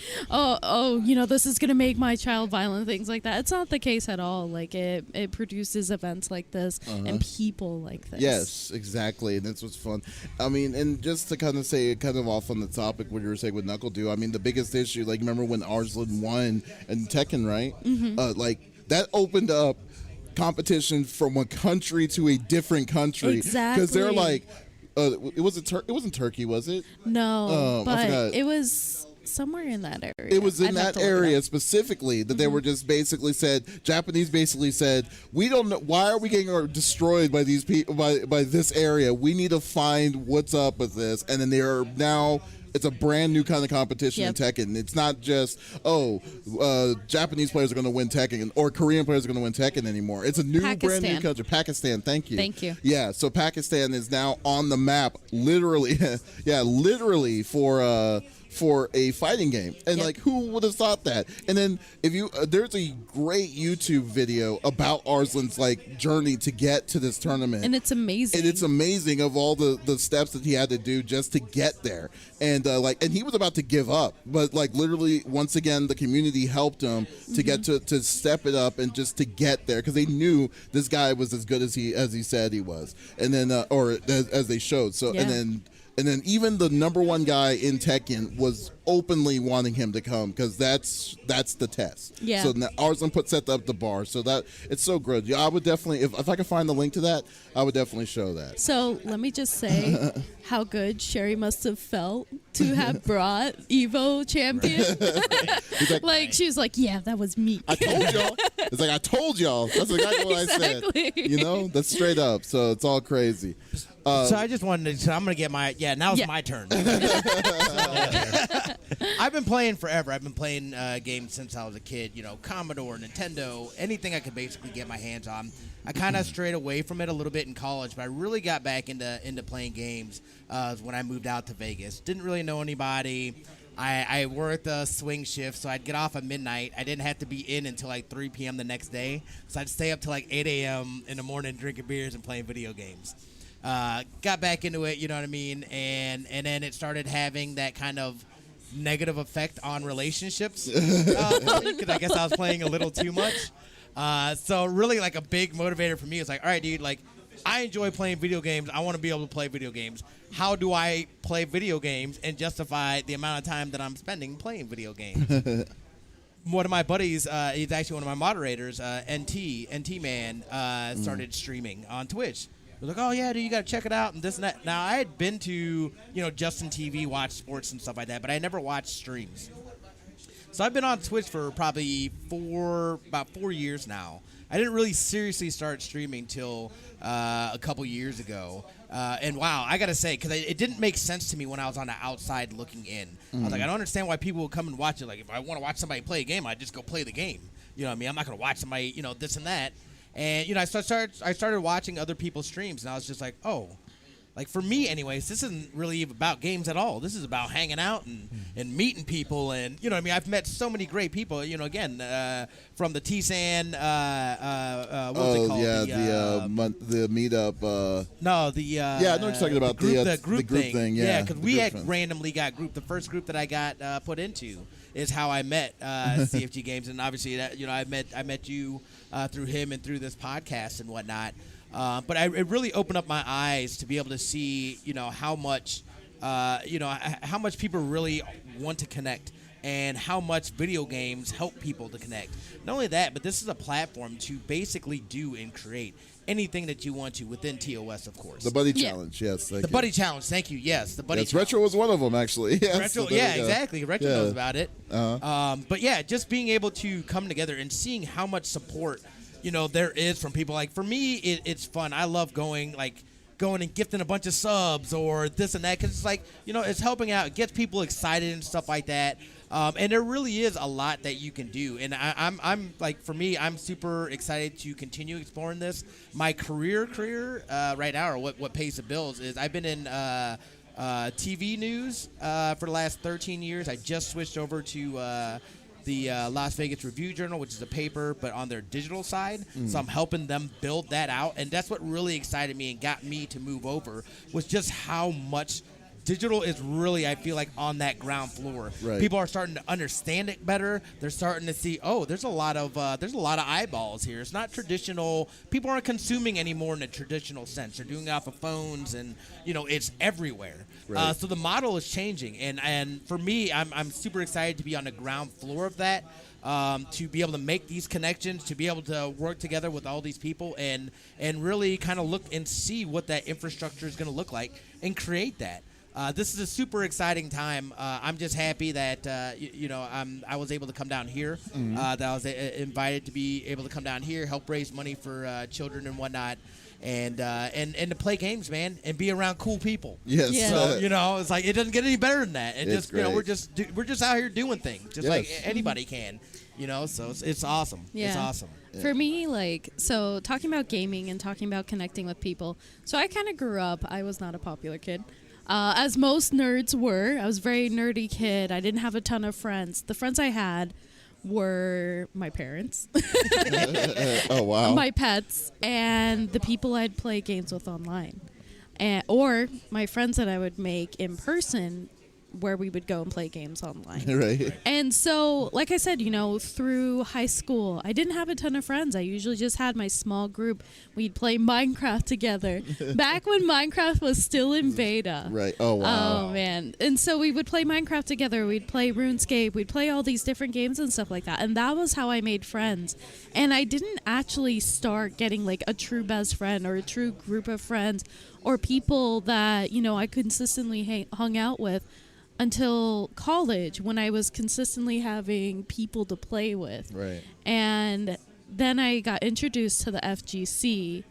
C: you know, this is going to make my child violent, things like that. It's not the case at all. Like it produces events like this and people like this.
A: Yes, exactly, and that's what's fun. I mean, and just to kind of say, kind of off on the topic what you were saying with Knuckle Doo, I mean, the biggest issue, like, remember when Arslan won in Tekken, right? Like, that opened up competition from one country to a different country.
C: Exactly.
A: Because they're like, it wasn't Turkey, was it?
C: No, but it was somewhere in that area.
A: It was in that area specifically that they were just basically said, Japanese basically said, we don't know, why are we getting destroyed by these people, by this area? We need to find what's up with this. And then they are now, it's a brand new kind of competition in Tekken. It's not just, Japanese players are going to win Tekken or Korean players are going to win Tekken anymore. It's a new, brand new country. Pakistan, thank you.
C: Thank you.
A: Yeah, so Pakistan is now on the map, literally, literally for a fighting game. And like, who would have thought that? And then if you there's a great YouTube video about Arslan's like journey to get to this tournament,
C: and it's amazing.
A: And it's amazing of all the steps that he had to do just to get there. And and he was about to give up, but like literally once again the community helped him to get to step it up and just to get there, because they knew this guy was as good as he said he was. And then or as they showed. So and then even the number one guy in Tekken was openly wanting him to come, because that's the test.
C: Yeah.
A: So now Arslan set up the bar. So that it's so good. Yeah, I would definitely, if I could find the link to that, I would definitely show that.
C: So let me just say how good Sherry must have felt to have brought Evo champion. Like she was like, yeah, that was me.
A: I told y'all. It's like, I told y'all. That's exactly what I said. You know, that's straight up. So it's all crazy.
B: So I just wanted to, I'm going to get my, now it's my turn. I've been playing forever. I've been playing games since I was a kid, you know, Commodore, Nintendo, anything I could basically get my hands on. I kind of strayed away from it a little bit in college, but I really got back into playing games when I moved out to Vegas. Didn't really know anybody. I worked a swing shift, so I'd get off at midnight. I didn't have to be in until like 3 p.m. the next day, so I'd stay up till like 8 a.m. in the morning drinking beers and playing video games. Got back into it, you know what I mean, and then it started having that kind of negative effect on relationships, because I guess I was playing a little too much. So really, like, a big motivator for me is like, all right, dude, like, I enjoy playing video games. I want to be able to play video games. How do I play video games and justify the amount of time that I'm spending playing video games? One of my buddies, he's actually one of my moderators, NT Man, started streaming on Twitch. He was like, oh, yeah, dude, you got to check it out and this and that. Now, I had been to, you know, Justin TV, watch sports and stuff like that, but I never watched streams. So I've been on Twitch for probably about 4 years now. I didn't really seriously start streaming till a couple years ago. And wow, I got to say, because it didn't make sense to me when I was on the outside looking in. I was like, I don't understand why people would come and watch it. Like, if I want to watch somebody play a game, I'd just go play the game. You know what I mean? I'm not going to watch somebody, you know, this and that. And, you know, I started watching other people's streams, and I was just like, oh, like, for me anyways, this isn't really about games at all. This is about hanging out and meeting people. And, you know what I mean? I've met so many great people, you know, again, from the T-San, what was it called?
A: Yeah, the meetup.
B: No, the...
A: yeah, I know what you're talking about.
B: The group thing.
A: Yeah,
B: because we had randomly got grouped. The first group that I got put into is how I met CFG Games. And obviously, that, you know, I met you through him and through this podcast and whatnot. But it really opened up my eyes to be able to see, you know, how much people really want to connect and how much video games help people to connect. Not only that, but this is a platform to basically do and create anything that you want to within TOS, of course.
A: The Buddy Challenge, yes.
B: The Buddy Challenge, thank you. Yes, the Buddy Challenge.
A: Retro was one of them, actually. Yes,
B: Retro,
A: so
B: exactly. Retro knows about it.
A: Uh-huh.
B: But yeah, just being able to come together and seeing how much support there is from people. Like for me, it's fun. I love going and gifting a bunch of subs or this and that, because it's like, it's helping out, it gets people excited and stuff like that. And there really is a lot that you can do. And I'm like, for me, I'm super excited to continue exploring this. My career right now, or what pays the bills, is I've been in TV news for the last 13 years. I just switched over to the Las Vegas Review Journal, which is a paper, but on their digital side. So I'm helping them build that out. And that's what really excited me and got me to move over, was just how much digital is really, I feel like, on that ground floor.
A: Right.
B: People are starting to understand it better. They're starting to see, there's a lot of eyeballs here. It's not traditional. People aren't consuming anymore in the traditional sense. They're doing it off of phones, and it's everywhere.
A: Right.
B: So the model is changing, and for me, I'm super excited to be on the ground floor of that. To be able to make these connections, to be able to work together with all these people, and really kind of look and see what that infrastructure is going to look like and create that. This is a super exciting time. I'm just happy that I was able to come down here. That I was invited to be able to come down here, help raise money for children and whatnot, and to play games, man, and be around cool people.
A: Yes.
C: Yeah.
B: So it's like it doesn't get any better than that. And
A: It's
B: just
A: great.
B: we're just out here doing things, just like
A: Yes.
B: anybody can. So it's awesome.
C: Yeah.
B: It's awesome.
C: For me, so talking about gaming and talking about connecting with people. So I kind of grew up, I was not a popular kid. As most nerds were. I was a very nerdy kid. I didn't have a ton of friends. The friends I had were my parents,
A: Oh, wow.
C: my pets, and the people I'd play games with online. Or my friends that I would make in person, where we would go and play games online.
A: Right.
C: And so, like I said, through high school, I didn't have a ton of friends. I usually just had my small group. We'd play Minecraft together. Back when Minecraft was still in beta.
A: Right. Oh, wow.
C: Oh, man. And so we would play Minecraft together. We'd play RuneScape. We'd play all these different games and stuff like that. And that was how I made friends. And I didn't actually start getting, a true best friend or a true group of friends or people that, I consistently hung out with until college, when I was consistently having people to play with.
A: Right.
C: And then I got introduced to the FGC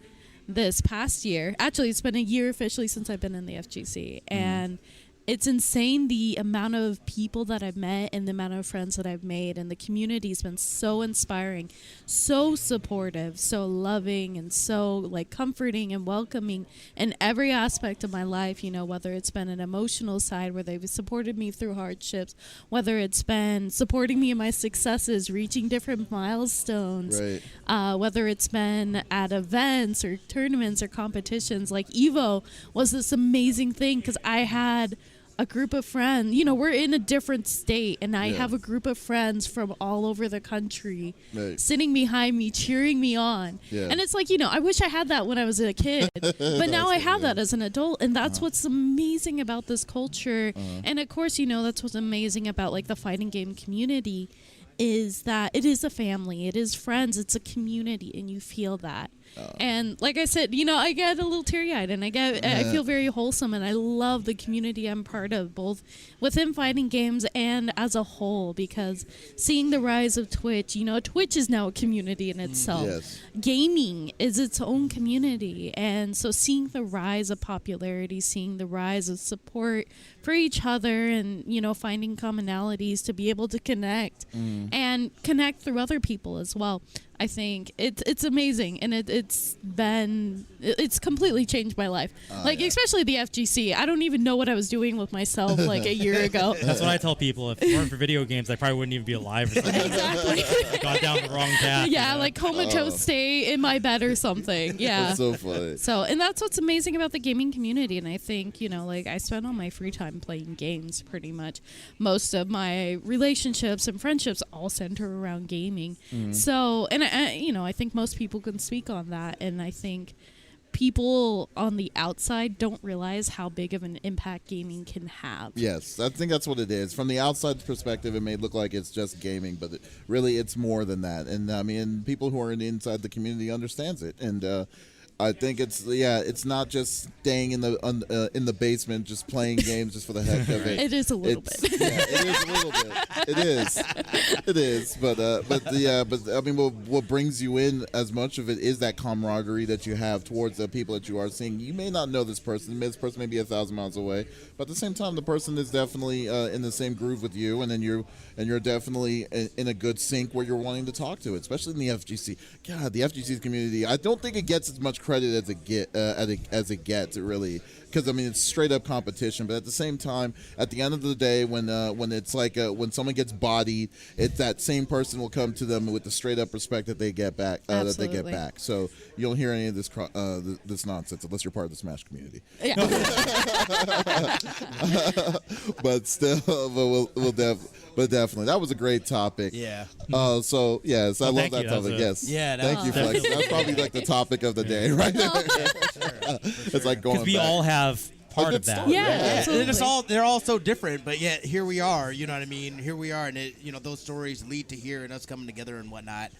C: this past year. Actually, it's been a year officially since I've been in the FGC. And it's insane the amount of people that I've met and the amount of friends that I've made. And the community's been so inspiring, so supportive, so loving, and so comforting and welcoming in every aspect of my life. Whether it's been an emotional side where they've supported me through hardships, whether it's been supporting me in my successes, reaching different milestones,
A: Right.
C: whether it's been at events or tournaments or competitions. Like Evo was this amazing thing because I had a group of friends. We're in a different state, and I have a group of friends from all over the country sitting behind me, cheering me on.
A: Yeah.
C: And it's I wish I had that when I was a kid, but now I have that as an adult, and that's what's amazing about this culture. And of course, that's what's amazing about the fighting game community, is that it is a family, it is friends, it's a community, and you feel that. And like I said, I get a little teary-eyed, and I feel very wholesome, and I love the community I'm part of, both within fighting games and as a whole, because seeing the rise of Twitch, Twitch is now a community in itself.
A: Yes.
C: Gaming is its own community, and so seeing the rise of popularity, seeing the rise of support for each other, and finding commonalities to be able to connect and connect through other people as well. I think it's amazing, and it's completely changed my life. Especially the FGC. I don't even know what I was doing with myself a year ago.
D: That's what I tell people. If it weren't for video games, I probably wouldn't even be alive or something.
C: Exactly.
D: Gone down the wrong path.
C: Yeah, comatose stay in my bed or something. Yeah.
A: That's so funny.
C: So, and that's what's amazing about the gaming community. And I think, I spend all my free time playing games pretty much. Most of my relationships and friendships all center around gaming. So, and I think most people can speak on that. And I think people on the outside don't realize how big of an impact gaming can have.
A: Yes, I think that's what it is. From the outside perspective, it may look like it's just gaming, but really it's more than that. And I mean, people who are inside the community understands it. And I think it's not just staying in the basement, just playing games just for the heck of it.
C: It is a little bit.
A: Yeah, it is a little bit. It is. But I mean, what brings you in as much of it is that camaraderie that you have towards the people that you are seeing. You may not know this person. This person may be 1,000 miles away, but at the same time, the person is definitely in the same groove with you, and then you're definitely in a good sync where you're wanting to talk to it, especially in the FGC. God, the FGC community. I don't think it gets as much credit as it gets. It really, because I mean it's straight up competition. But at the same time, at the end of the day, when it's like when someone gets bodied, it's that same person will come to them with the straight up respect that they get back. So you don't hear any of this this nonsense unless you're part of the Smash community.
C: Yeah.
A: But still, but definitely, that was a great topic.
B: Yeah.
A: So yes, I love that topic. Yes.
B: Yeah.
A: Thank you, Flex. That's probably like the topic of the day, right there. It's like going
D: Because we
A: back.
D: all have part of that.
C: Yeah,
B: And
C: absolutely.
B: they're all so different, but yet here we are. You know what I mean? Here we are, and those stories lead to here and us coming together and whatnot.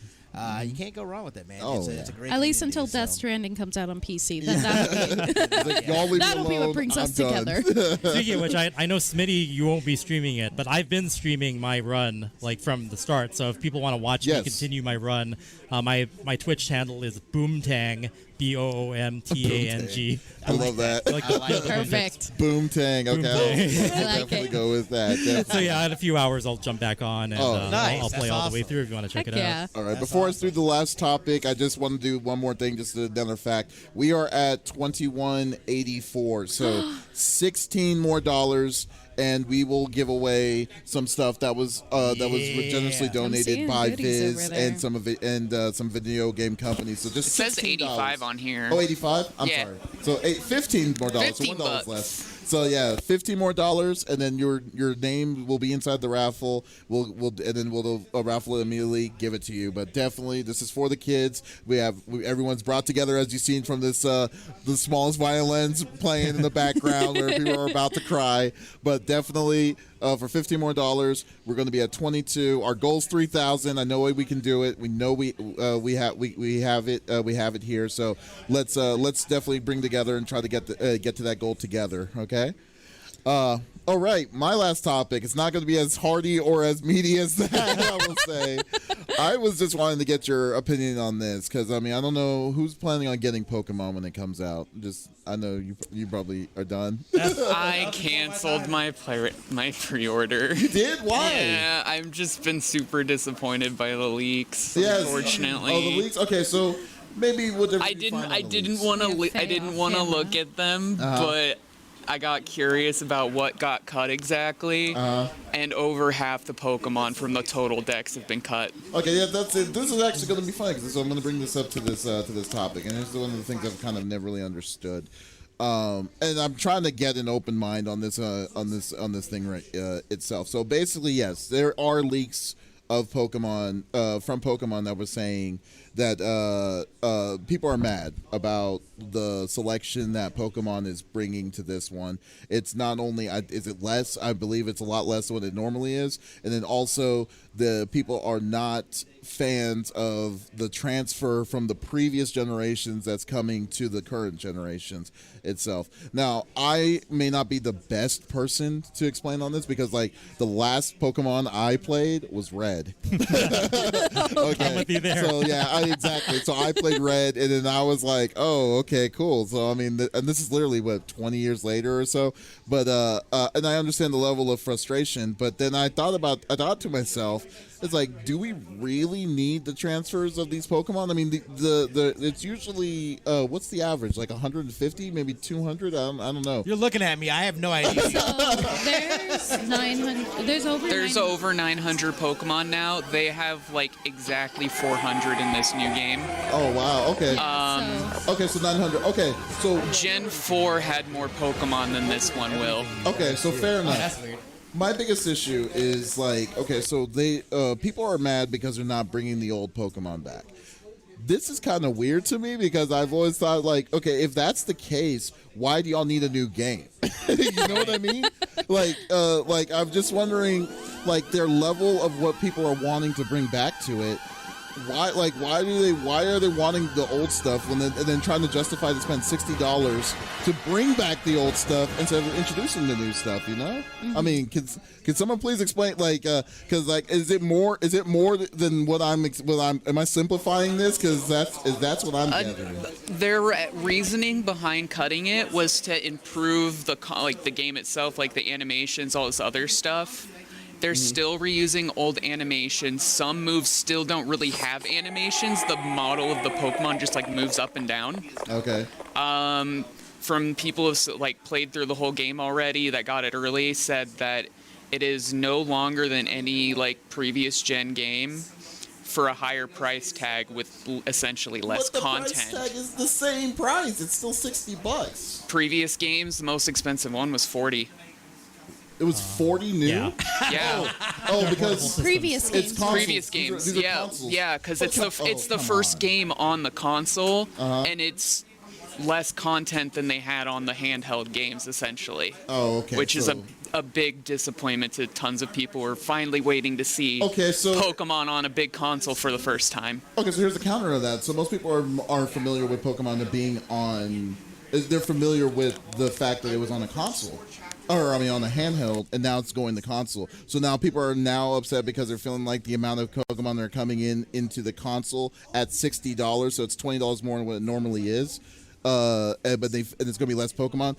B: You can't go wrong with it, man.
A: Oh,
B: It's a great
C: At least
B: community,
C: until
B: so.
C: Death Stranding comes out on PC. That'll
A: It's like, y'all leave me
C: that'll be
A: alone,
C: what brings
A: I'm
C: us
A: done.
C: together.
D: Speaking of which, I know Smitty, you won't be streaming it, but I've been streaming my run like from the start. So if people want to watch me
A: Yes.
D: continue my run, my Twitch handle is Boomtang, BOOMTANG.
A: I love that.
D: Like the,
B: like it.
C: Perfect.
A: Boom tang. Okay,
D: Boomtang.
A: I'll
C: I like
A: definitely
C: it.
A: go with that.
D: So yeah, in a few hours I'll jump back on and
B: Nice.
D: I'll play
B: That's
D: all the way
B: awesome.
D: through if you want to check
C: Heck
D: it
C: yeah.
D: out.
A: All right,
B: That's
A: before I
B: awesome.
A: do the last topic, I just want to do one more thing, just another fact. We are at 2184, so 16 more dollars, and we will give away some stuff that was generously donated
C: seeing
A: by
C: goodies
A: Viz
C: over there.
A: and some video game companies. So just
E: It says
A: $16.
E: 85 on here.
A: Oh, 85? I'm
E: Yeah.
A: sorry. So 15 more dollars. So
E: $15
A: $1 less. So yeah, $15 more, and then your name will be inside the raffle. We'll raffle it immediately, give it to you. But definitely, this is for the kids. Everyone's brought together, as you've seen from this the smallest violins playing in the background where people are about to cry. But definitely, for $15 more, we're going to be at 22. Our goal's 3,000. I know we can do it. We know we have it here. So let's definitely bring together and try to get to that goal together. Okay. All right, my last topic. It's not going to be as hearty or as meaty as that, I will say. I was just wanting to get your opinion on this because, I mean, I don't know who's planning on getting Pokemon when it comes out. I know you probably are done.
E: I canceled my pre-order.
A: You did? Why?
E: Yeah, I've just been super disappointed by the leaks.
A: Yes.
E: Unfortunately.
A: Oh, the leaks? Okay, so maybe whatever.
E: I didn't want to
C: fail.
E: look at them, but I got curious about what got cut exactly, and over half the Pokemon from the total decks have been cut.
A: Okay, yeah, that's it. This is actually going to be fun because I'm going to bring this up to this topic, and it's one of the things I've kind of never really understood. And I'm trying to get an open mind on this thing right itself. So basically, yes, there are leaks of Pokemon from Pokemon that was saying that people are mad about the selection that Pokemon is bringing to this one. It's not only is it less, I believe it's a lot less than what it normally is, and then also the people are not fans of the transfer from the previous generations that's coming to the current generations itself. Now, I may not be the best person to explain on this because, like, the last Pokemon I played was Red. Okay,
D: I'm with you there.
A: so yeah, exactly. So I played Red, and then I was like, oh, okay, cool. So I mean, and this is literally what 20 years later or so. But and I understand the level of frustration. But then I thought to myself, it's like, do we really need the transfers of these Pokemon? I mean, the it's usually what's the average? Like 150, maybe 200. I don't know.
B: You're looking at me. I have no idea.
C: So there's 900.
E: There's over 900 Pokemon now. They have like exactly 400 in this new game.
A: Oh wow. Okay.
C: so
A: Okay. So 900. Okay. So
E: Gen 4 had more Pokemon than this one will.
A: okay. So fair enough.
B: That's weird.
A: My biggest issue is like, okay, so they people are mad because they're not bringing the old Pokemon back. This is kind of weird to me because I've always thought like, okay, if that's the case, why do y'all need a new game? You know what I mean? Like I'm just wondering, like their level of what people are wanting to bring back to it why are they wanting the old stuff and then trying to justify to spend $60 to bring back the old stuff instead of introducing the new stuff? You know, I mean, can someone please explain? Because is it more than what I'm? Am I simplifying this? Because that's what I'm gathering.
E: Their reasoning behind cutting it was to improve the game itself, like the animations, all this other stuff. They're still reusing old animations. Some moves still don't really have animations. The model of the Pokemon just moves up and down.
A: Okay.
E: From people who've played through the whole game already that got it early, said that it is no longer than any previous gen game for a higher price tag with essentially less content.
A: But the price tag is the same price. It's still $60.
E: Previous games, the most expensive one was $40.
A: It was 40 new?
E: Yeah.
A: Oh, because
C: Previous games.
A: it's consoles.
E: Previous games.
A: These are
E: Yeah.
A: consoles.
E: Yeah, because it's the
A: come
E: first
A: on.
E: game on the console, and it's less content than they had on the handheld games, essentially.
A: Oh, okay.
E: Which is
A: so-
E: a big disappointment to tons of people who are finally waiting to see
A: so
E: Pokemon on a big console for the first time.
A: Okay, so here's the counter to that. So most people are familiar with Pokemon being on. They're familiar with the fact that it was on a console. On a handheld, and now it's going to console. So now people are now upset because they're feeling like the amount of Pokemon that are coming into the console at $60, so it's $20 more than what it normally is. But it's going to be less Pokemon.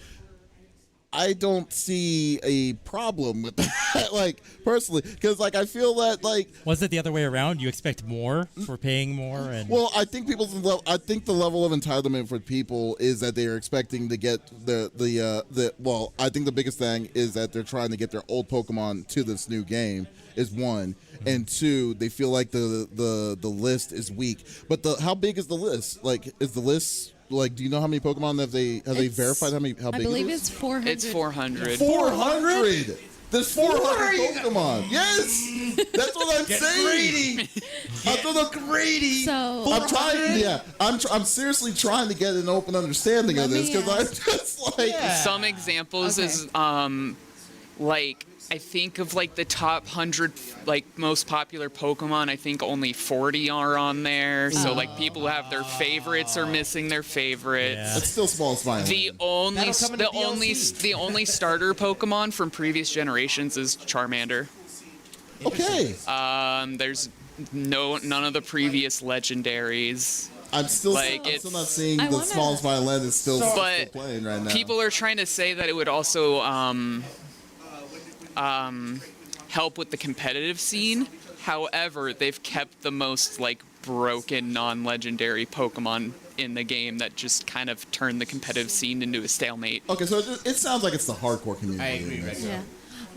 A: I don't see a problem with that, personally, because I feel that
D: Was it the other way around? You expect more for paying more? And
A: well, I think the level of entitlement for people is that they are expecting to get well, I think the biggest thing is that they're trying to get their old Pokemon to this new game is one, and two, they feel like the list is weak. But how big is the list? Is the list? Do you know how many Pokemon have they verified how big
C: I believe
A: it is?
C: it's 400.
E: It's 400.
A: 400. There's 400 Pokemon. Yes, that's what I'm saying.
B: Greedy.
A: I'm greedy.
C: So
A: I'm trying. Yeah, I'm seriously trying to get an open understanding of this because I'm just
E: Some examples is I think of the top 100 most popular Pokemon, I think only 40 are on there. So people who have their favorites are missing their favorites.
D: Yeah.
A: It's still small. It's fine.
E: The only
B: That'll come in
E: the only starter Pokemon from previous generations is Charmander.
A: Okay.
E: There's none of the previous legendaries.
A: I'm still
E: it's-
A: not seeing
C: I
A: the
C: wanna-
A: smallest violin is still
E: But
A: playing right now.
E: people are trying to say that it would also help with the competitive scene. However, they've kept the most broken non-legendary Pokemon in the game that just kind of turned the competitive scene into a stalemate.
A: Okay, so it sounds like it's the hardcore community.
B: I agree, right?
C: yeah.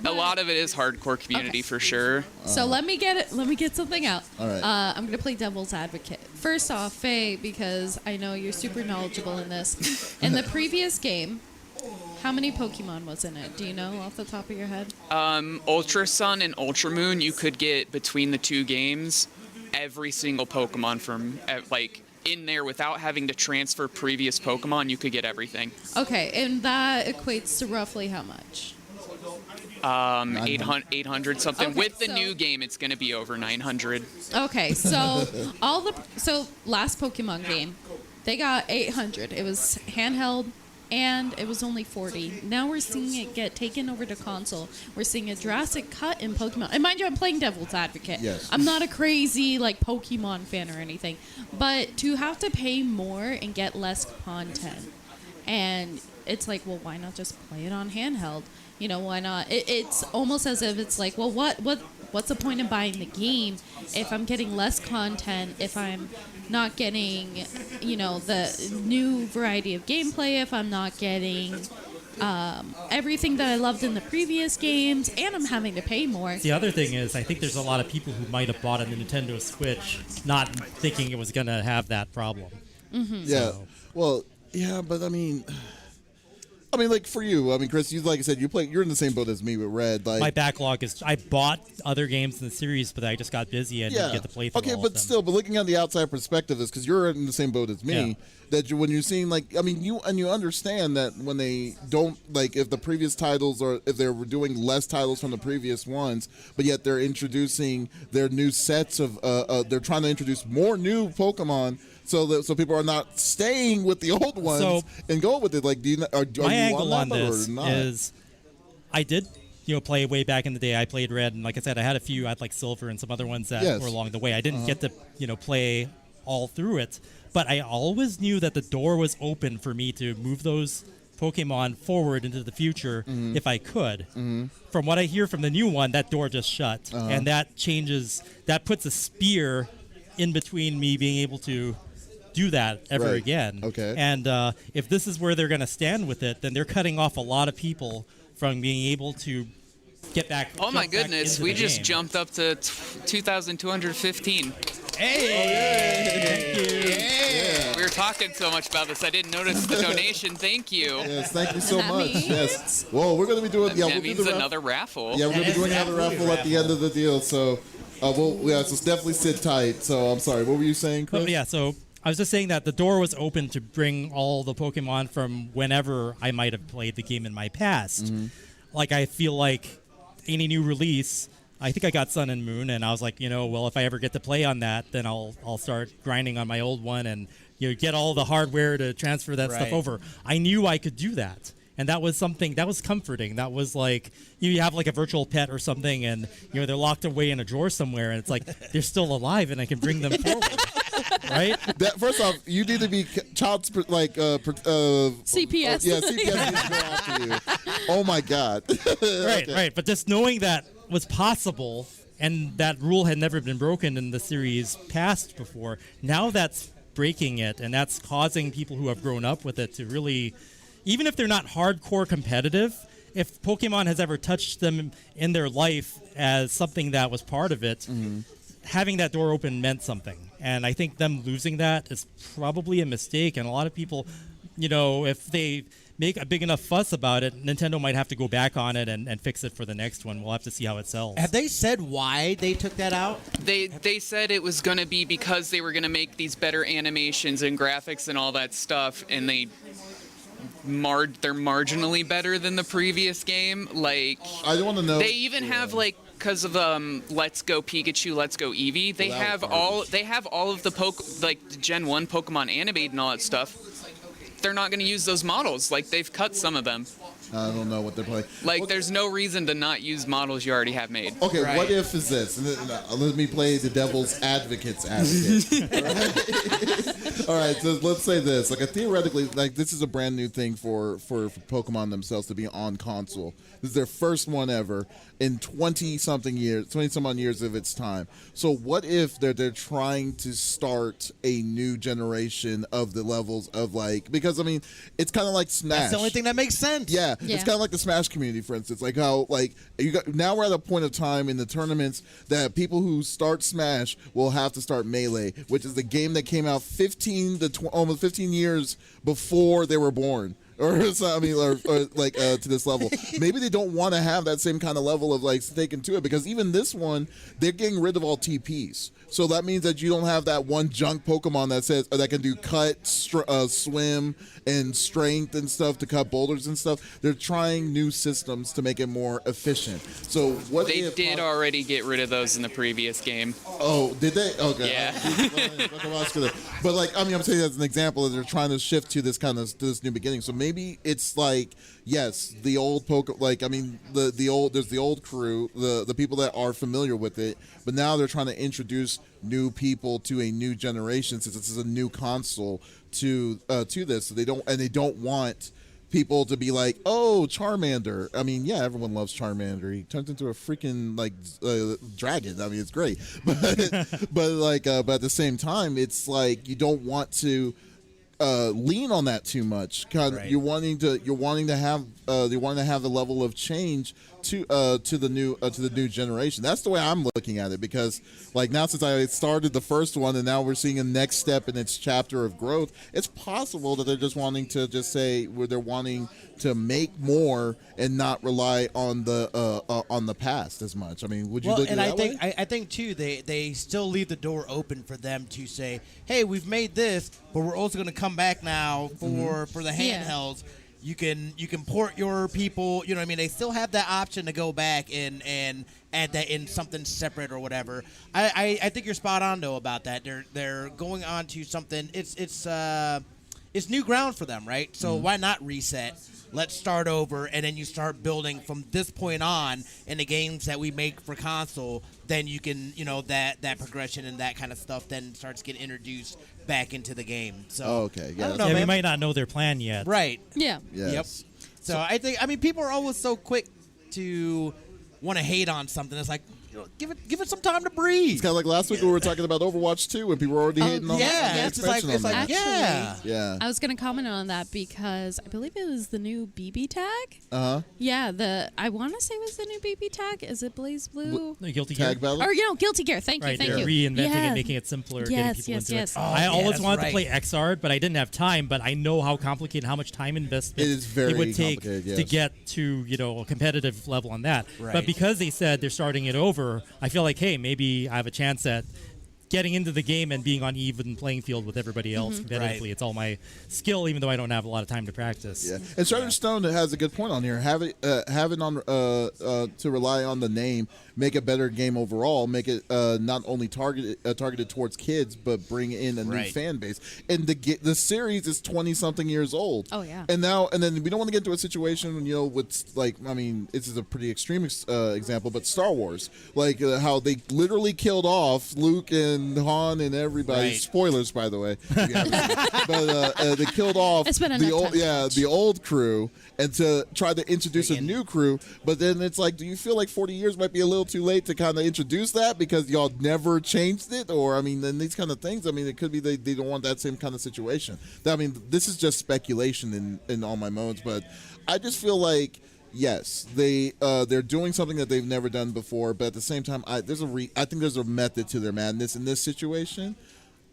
E: A lot of it is hardcore community for sure.
C: So let me get something out.
A: All right.
C: I'm gonna play devil's advocate. First off, Faye, because I know you're super knowledgeable in this. In the previous game, how many Pokemon was in it? Do you know off the top of your head?
E: Ultra Sun and Ultra Moon, you could get between the two games every single Pokemon from in there without having to transfer previous Pokemon. You could get everything.
C: Okay, and that equates to roughly how much?
E: 800 something.
C: Okay,
E: With the
C: so-
E: new game, it's going to be over 900.
C: Okay, so last Pokemon game, they got 800. It was handheld, and it was only 40. Now we're seeing it get taken over to console. We're seeing a drastic cut in Pokemon. And mind you, I'm playing devil's advocate.
A: Yes.
C: I'm not a crazy Pokemon fan or anything, but to have to pay more and get less content, and it's well, why not just play it on handheld? Why not? It's almost as if it's well, what's the point of buying the game if I'm getting less content, if I'm not getting, the new variety of gameplay, if I'm not getting everything that I loved in the previous games, and I'm having to pay more.
D: The other thing is, I think there's a lot of people who might have bought a Nintendo Switch not thinking it was going to have that problem.
A: Yeah.
D: So-
A: Well, yeah, but I mean, I mean, like for you, I mean, Chris, you like I said, you're in the same boat as me with Red. Like
D: My backlog is I bought other games in the series, but I just got busy and didn't get to play through all
A: but
D: of them.
A: still, but looking at the outside perspective is because you're in the same boat as me.
D: Yeah.
A: That when you're seeing like, I mean, you understand that when they don't like if the previous titles or if they're doing less titles from the previous ones, but yet they're introducing their new sets of they're trying to introduce more new Pokemon. So people are not staying with the old ones and go with it. Like, are
D: my
A: you
D: angle on
A: that
D: this
A: or not?
D: is, I did, play way back in the day. I played Red, and like I said, I had a few. I had like Silver and some other ones that were along the way. I didn't get to, play all through it, but I always knew that the door was open for me to move those Pokemon forward into the future if I could. From what I hear from the new one, that door just shut, and that puts a spear in between me being able to do that ever again.
A: Okay.
D: And if this is where they're going to stand with it, then they're cutting off a lot of people from being able to get back.
E: Oh my goodness, we just jumped up to 2,215.
D: Hey!
E: We were talking so much about this, I didn't notice the donation. Thank you.
A: Yes, thank you so much.
C: means?
A: Yes. Well, we're going to be doing.
E: That
A: we'll
E: means
A: do the
E: another raffle.
A: Yeah, we're going to be doing another raffle at the end of the deal. So, so definitely sit tight. So, I'm sorry. What were you saying, Chris?
D: So I was just saying that the door was open to bring all the Pokemon from whenever I might have played the game in my past. Like, I feel like any new release, I think I got Sun and Moon, and I was like, well, if I ever get to play on that, then I'll start grinding on my old one and get all the hardware to transfer that stuff over. I knew I could do that. And that was something that was comforting. That was like you have like a virtual pet or something, and they're locked away in a drawer somewhere, and it's like they're still alive, and I can bring them forward. Right?
A: First off, you need to be
C: CPS.
A: Yeah, CPS needs to go after you. Oh my God.
D: Right. But just knowing that was possible, and that rule had never been broken in the series past before. Now that's breaking it, and that's causing people who have grown up with it to really. Even if they're not hardcore competitive, if Pokemon has ever touched them in their life as something that was part of it, having that door open meant something. And I think them losing that is probably a mistake. And a lot of people, if they make a big enough fuss about it, Nintendo might have to go back on it and fix it for the next one. We'll have to see how it sells.
B: Have they said why they took that out?
E: They said it was going to be because they were going to make these better animations and graphics and all that stuff, and they're marginally better than the previous game. Like,
A: I want to know.
E: They even have because of Let's Go Pikachu, Let's Go Eevee. They have all of the Gen 1 Pokemon animated and all that stuff. They're not going to use those models. Like, they've cut some of them.
A: I don't know what they're playing.
E: Like, there's no reason to not use models you already have made.
A: Okay, what if is this? Let me play the devil's advocate's advocate. All right, so let's say this. Theoretically, this is a brand new thing for Pokemon themselves to be on console. This is their first one ever in 20-something years, 20-some-odd years of its time. So what if they're trying to start a new generation of the levels of because, I mean, it's kind of like Smash.
B: That's the only thing that makes sense.
A: Yeah, it's kind of like the Smash community, for instance. Like how, now we're at a point of time in the tournaments that people who start Smash will have to start Melee, which is the game that came out almost 15 years before they were born. To this level. Maybe they don't want to have that same kind of level of stake into it, because even this one, they're getting rid of all TPs. So that means that you don't have that one junk Pokemon that can do cut, swim, and strength and stuff to cut boulders and stuff. They're trying new systems to make it more efficient. So what
E: they did already get rid of those in the previous game.
A: Oh, did they? Okay.
E: Yeah.
A: But I'm saying as an example that they're trying to shift to this new beginning. So maybe it's yes, the old there's the old crew, the people that are familiar with it, but now they're trying to introduce new people to a new generation, since this is a new console to this. So they don't want people to be like, oh, Charmander. I mean, yeah, everyone loves Charmander. He turns into a freaking dragon. I mean, it's great, but at the same time, it's you don't want to lean on that too much. You're wanting to have the level of change to the new generation. That's the way I'm looking at it, because like now, since I started the first one and now we're seeing a next step in its chapter of growth, it's possible that they're just wanting to just say where they're wanting to make more and not rely on the past as much. I mean, would you look at it that way?
B: I think too they still leave the door open for them to say, hey, we've made this, but we're also going to come back now for the handhelds. You can port your people, you know what I mean? They still have that option to go back and add that in something separate or whatever. I think you're spot on though about that. They're going on to something. It's new ground for them, right? So why not reset? Let's start over, and then you start building from this point on in the games that we make for console. Then you can, that progression and that kind of stuff then starts getting introduced back into the game. So,
A: okay, yeah.
B: I don't know,
D: Yeah,
B: man.
D: we might not know their plan yet.
B: Right.
C: Yeah.
A: Yes.
B: Yep. So I think, people are always so quick to want to hate on something. It's like, give it some time to breathe.
A: It's kind of like last week when we were talking about Overwatch 2 and people were already hating on the
B: it's like,
A: expansion on that.
C: Actually,
A: Yeah.
C: I was going to comment on that because I believe it was the new BB tag.
A: Uh-huh.
C: Yeah, I want to say it was the new BB tag. Is it Blaze Blue?
D: The Guilty
A: Tag
D: Gear.
A: battle?
C: Or, Guilty Gear. Thank
D: Right,
C: you.
D: they're reinventing it, making it simpler, getting
C: Yes,
D: people
C: yes,
D: into
C: yes.
D: it.
C: Oh,
D: I
B: yeah,
D: always
B: that's
D: wanted
B: right.
D: to play XR, but I didn't have time. But I know how complicated, how much time investment
A: It is very
D: it would take
A: complicated,
D: to
A: yes.
D: get to a competitive level on that.
B: Right.
D: But because they said they're starting it over, I feel like, hey, maybe I have a chance at getting into the game and being on even playing field with everybody else competitively.
B: Right.
D: It's all my skill, even though I don't have a lot of time to practice.
A: Yeah, and Shredder Stone has a good point on here. Have it on to rely on the name, make a better game overall, make it not only targeted towards kids, but bring in a new fan base. And the series is 20-something years old.
C: Oh yeah.
A: And then we don't want to get into a situation with this is a pretty extreme example, but Star Wars, how they literally killed off Luke and Han and everybody.
B: Right.
A: Spoilers, by the way. If you haven't seen it. But they killed off
C: It's been
A: the
C: enough
A: old
C: time.
A: the old crew and to try to introduce a new crew. But then it's like, do you feel like 40 years might be a little too late to kind of introduce that because y'all never changed it? Or then these kind of things. It could be they don't want that same kind of situation. This is just speculation in all my modes, but I just feel like, yes, they're doing something that they've never done before, but at the same time, I think there's a method to their madness in this situation.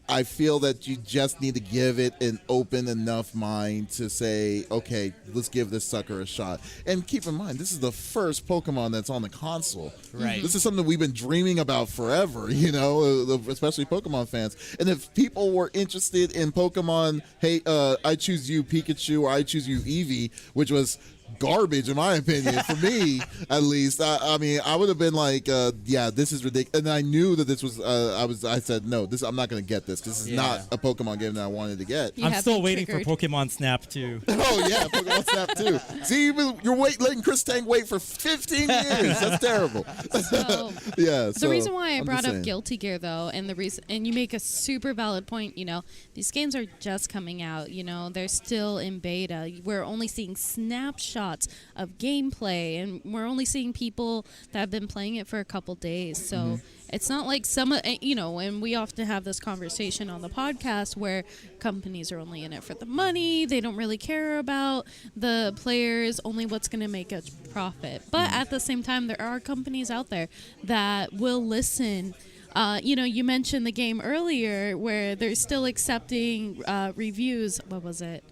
A: I feel that you just need to give it an open enough mind to say, okay, let's give this sucker a shot. And keep in mind, this is the first Pokemon that's on the console.
B: Right.
A: This is something we've been dreaming about forever, especially Pokemon fans. And if people were interested in Pokemon, hey, I choose you Pikachu or I choose you Eevee, which was garbage in my opinion, for me at least. I would have been like, this is ridiculous. And I knew that this was I said, no, I'm not going to get this. This is not a Pokemon game that I wanted to get.
C: You
D: I'm
C: have
D: still
C: been
D: waiting
C: triggered.
D: for Pokemon Snap too.
A: Oh yeah, Pokemon Snap too. See, you're letting Chris Tang wait for 15 years. That's terrible.
C: So,
A: Yeah.
C: the reason why I
A: I'm
C: brought
A: just
C: up
A: saying.
C: Guilty Gear though, and you make a super valid point. These games are just coming out. They're still in beta. We're only seeing snapshots of gameplay, and we're only seeing people that have been playing it for a couple days. So it's not like and we often have this conversation on the podcast where companies are only in it for the money. They don't really care about the players, only what's going to make a profit. But at the same time, there are companies out there that will listen. You mentioned the game earlier where they're still accepting reviews. What was it?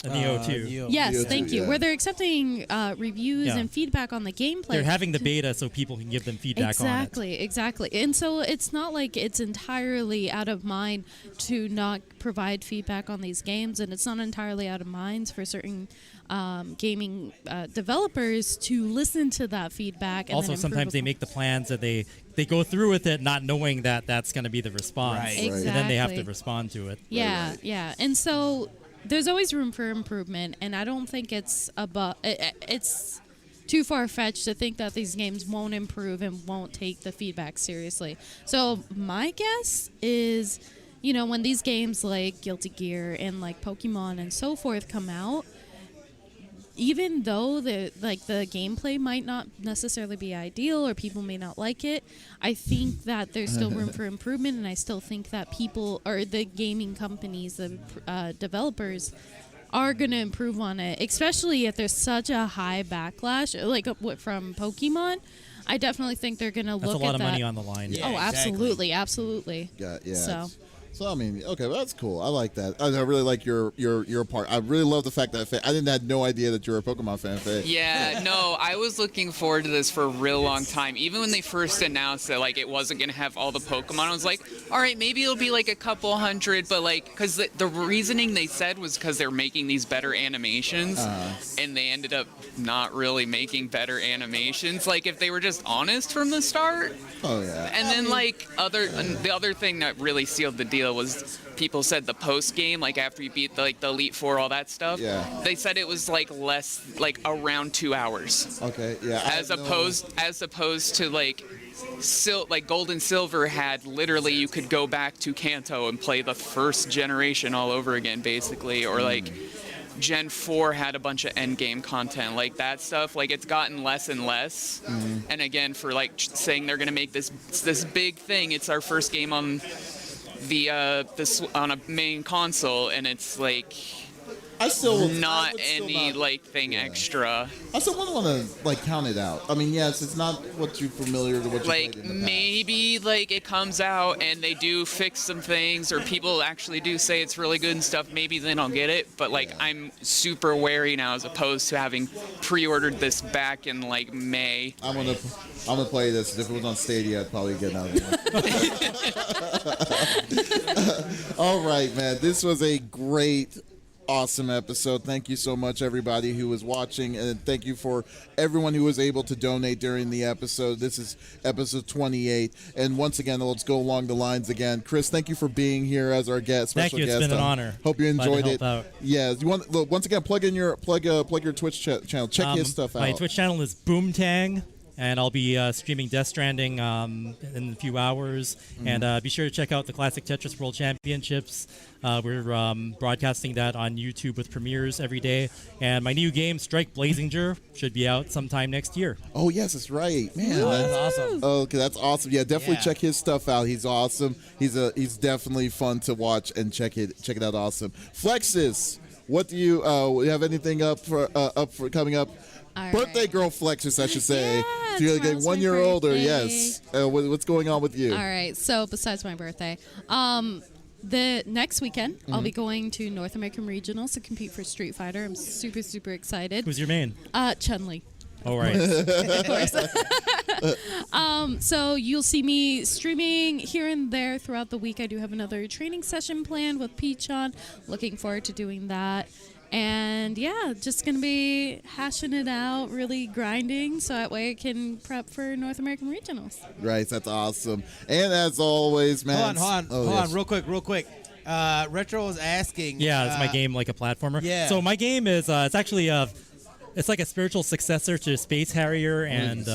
D: Nioh 2.
C: Yes,
A: Nioh
C: thank
A: 2,
C: you.
A: yeah.
C: Where they're accepting reviews
D: Yeah.
C: and feedback on the gameplay.
D: They're having the beta so people can give them feedback on it.
C: Exactly. And so it's not like it's entirely out of mind to not provide feedback on these games, and it's not entirely out of mind for certain gaming developers to listen to that feedback. And
D: Also,
C: then
D: sometimes they
C: improve
D: make the plans that they go through with it not knowing that that's going to be the response.
B: Right.
C: Exactly.
D: And then they have to respond to it.
C: Yeah. And so there's always room for improvement, and I don't think it's it's too far-fetched to think that these games won't improve and won't take the feedback seriously. So my guess is, when these games like Guilty Gear and like Pokemon and so forth come out, even though the gameplay might not necessarily be ideal or people may not like it, I think that there's still room for improvement, and I still think that people or the gaming companies, the developers, are going to improve on it, especially if there's such a high backlash, like from Pokemon. I definitely think they're going to look at that.
D: That's a lot of money on the line.
B: Yeah,
C: absolutely, absolutely.
A: Yeah. So I mean, okay, well, that's cool. I like that. I really like your part. I really love the fact that I had no idea that you were a Pokemon fan. Faye.
E: Yeah, no, I was looking forward to this for a real long time. Even when they first announced that like it wasn't gonna have all the Pokemon, I was like, all right, maybe it'll be like a couple hundred, but like, because the reasoning they said was because they're making these better animations, and they ended up not really making better animations. Like if they were just honest from the start.
A: Oh yeah.
E: And then like the other thing that really sealed the deal was people said the post game, like after you beat the Elite Four, all that stuff.
A: Yeah.
E: They said it was like less, like around 2 hours.
A: Okay. Yeah.
E: As opposed to like Gold and Silver had literally you could go back to Kanto and play the first generation all over again, basically, or like Gen 4 had a bunch of end game content, like that stuff. Like it's gotten less and less. And again, for like saying they're gonna make this big thing, it's our first game on this on a main console, and it's like not any thing extra.
A: I still want to like count it out. I mean, yes, it's not what you're familiar to what you
E: like
A: played in the
E: maybe like it comes out and they do fix some things, or people actually do say it's really good and stuff. Maybe then I'll get it. But like I'm super wary now, as opposed to having pre-ordered this back in like May.
A: I'm gonna play this. If it was on Stadia, I'd probably get another one. All right, man. This was a great, awesome episode. Thank you so much, everybody who was watching, and thank you for everyone who was able to donate during the episode. This is episode 28, and once again, let's go along the lines again. Chris, thank you for being here as our guest.
D: Thank you. It's been an honor.
A: Hope you enjoyed
D: Glad
A: it.
D: to help out.
A: Yeah, you want once again plug your Twitch channel. Check his stuff out.
D: My Twitch channel is Boomtang. And I'll be streaming Death Stranding in a few hours. And be sure to check out the Classic Tetris World Championships. We're broadcasting that on YouTube with premieres every day. And my new game, Strike Blazinger, should be out sometime next year.
A: Oh, yes, that's right. Man,
B: That's awesome.
A: Okay, that's awesome. Yeah, definitely check his stuff out. He's awesome. He's definitely fun to watch, and check it out. Awesome. Flexiss, what do you have anything up for coming up?
C: All
A: Birthday
C: right.
A: girl Flexiss, I should say.
C: Yeah,
A: So you're getting
C: tomorrow's
A: 1
C: my
A: year older.
C: birthday.
A: Yes. What's going on with you?
C: All right. So besides my birthday, the next weekend I'll be going to North American Regionals to compete for Street Fighter. I'm super, super excited.
D: Who's your main?
C: Chun-Li.
D: Oh, right.
C: Of course. So you'll see me streaming here and there throughout the week. I do have another training session planned with Peachon. Looking forward to doing that. And yeah, just going to be hashing it out, really grinding, so that way I can prep for North American Regionals.
A: Right, that's awesome. And as always, man.
B: Hold on, real quick. Retro was asking.
D: Yeah, it's my game, like a platformer.
B: Yeah.
D: So my game is it's actually it's like a spiritual successor to Space Harrier and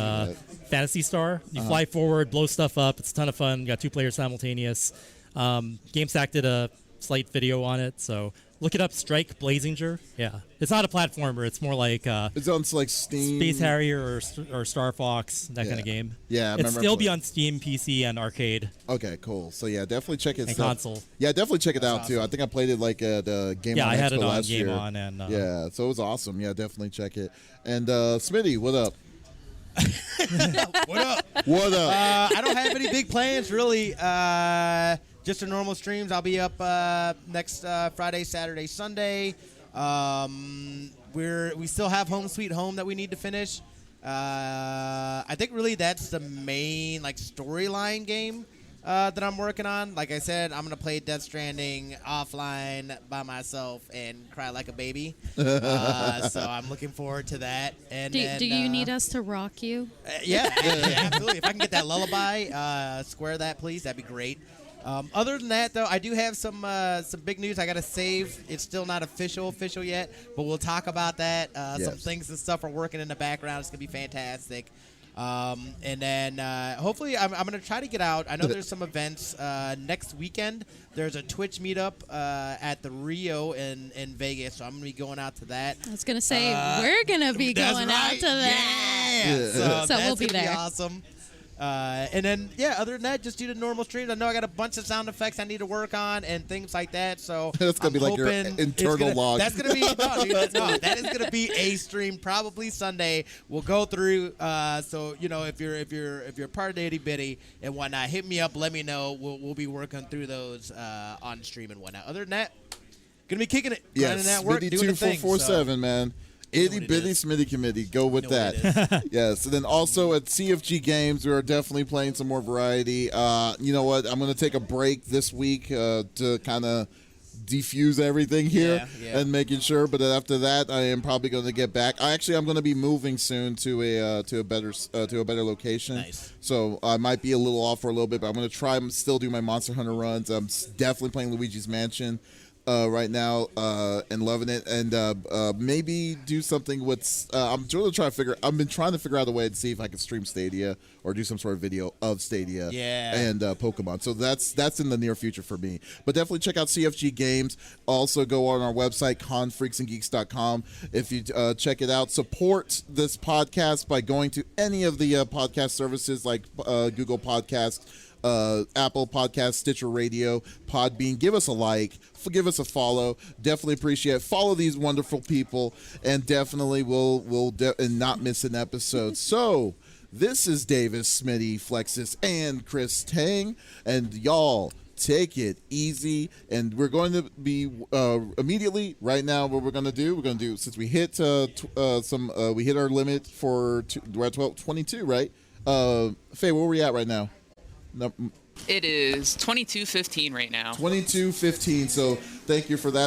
D: Fantasy Star. You fly forward, blow stuff up. It's a ton of fun. You got 2 players simultaneous. GameStack did a slight video on it, so look it up. Strike Blazinger. Yeah, it's not a platformer. It's more like
A: It's on like Steam.
D: Space Harrier or Star Fox, that kind of game.
A: Yeah, I
D: it'll
A: remember
D: still be on Steam, PC, and arcade.
A: Okay, cool. So yeah, definitely check it out.
D: And console.
A: Yeah, definitely check it out too. I think I played it like at Game
D: Yeah,
A: On
D: I had
A: Expo
D: it on
A: last
D: Game
A: year.
D: On, and
A: yeah, so it was awesome. Yeah, definitely check it. And Smitty, what up?
B: What up?
A: What up?
B: I don't have any big plans, really. Just the normal streams. I'll be up next Friday, Saturday, Sunday. We still have Home Sweet Home that we need to finish. I think really that's the main storyline game that I'm working on. Like I said, I'm gonna play Death Stranding offline by myself and cry like a baby. So I'm looking forward to that. And
C: Do you need us to rock you?
B: Yeah, absolutely. If I can get that lullaby, square that, please. That'd be great. Other than that, though, I do have some big news I got to save. It's still not official yet, but we'll talk about that. Some things and stuff are working in the background. It's going to be fantastic. And then hopefully I'm going to try to get out. I know there's some events next weekend. There's a Twitch meetup at the Rio in Vegas, so I'm going to be going out to that.
C: I was going to say, we're going to be going out to that.
B: Yeah. So
C: So we'll be
B: gonna
C: there.
B: awesome. And then, yeah, other than that, just do the normal streams. I know I got a bunch of sound effects I need to work on and things like that. So
A: That's going to be like your internal log.
B: That's going to be that is going to be a stream probably Sunday. We'll go through. So if you're part of the Itty Bitty and whatnot, hit me up. Let me know. We'll be working through those on stream and whatnot. Other than that, gonna be kicking it.
A: Yes,
B: that work,
A: Smitty
B: doing the thing.
A: 2447, man. Itty bitty Smitty committee. Go with that. Yes. And then also at CFG Games, we are definitely playing some more variety. You know what? I'm going to take a break this week to kind of defuse everything here and making sure. But after that, I am probably going to get back. I'm going to be moving soon to a better location. Nice. So I might be a little off for a little bit, but I'm going to try and still do my Monster Hunter runs. I'm definitely playing Luigi's Mansion right now and loving it, and maybe do something with I've been trying to figure out a way to see if I can stream Stadia or do some sort of video of Stadia and Pokemon. So that's in the near future for me. But definitely check out CFG Games. Also go on our website confreaksandgeeks.com. If you check it out, support this podcast by going to any of the podcast services like Google Podcast, Apple Podcast, Stitcher Radio, Podbean. Give us a like, give us a follow. Definitely appreciate it. Follow these wonderful people, and definitely we'll not miss an episode. So this is Davis, Smitty, Flexiss, and Chris Tang, and y'all take it easy. And we're going to be immediately right now. What we're going to do since we hit we hit our limit for we're at 22, right? Faye, where are we at right now?
E: It is 22:15 right now.
A: 22:15. So thank you for that.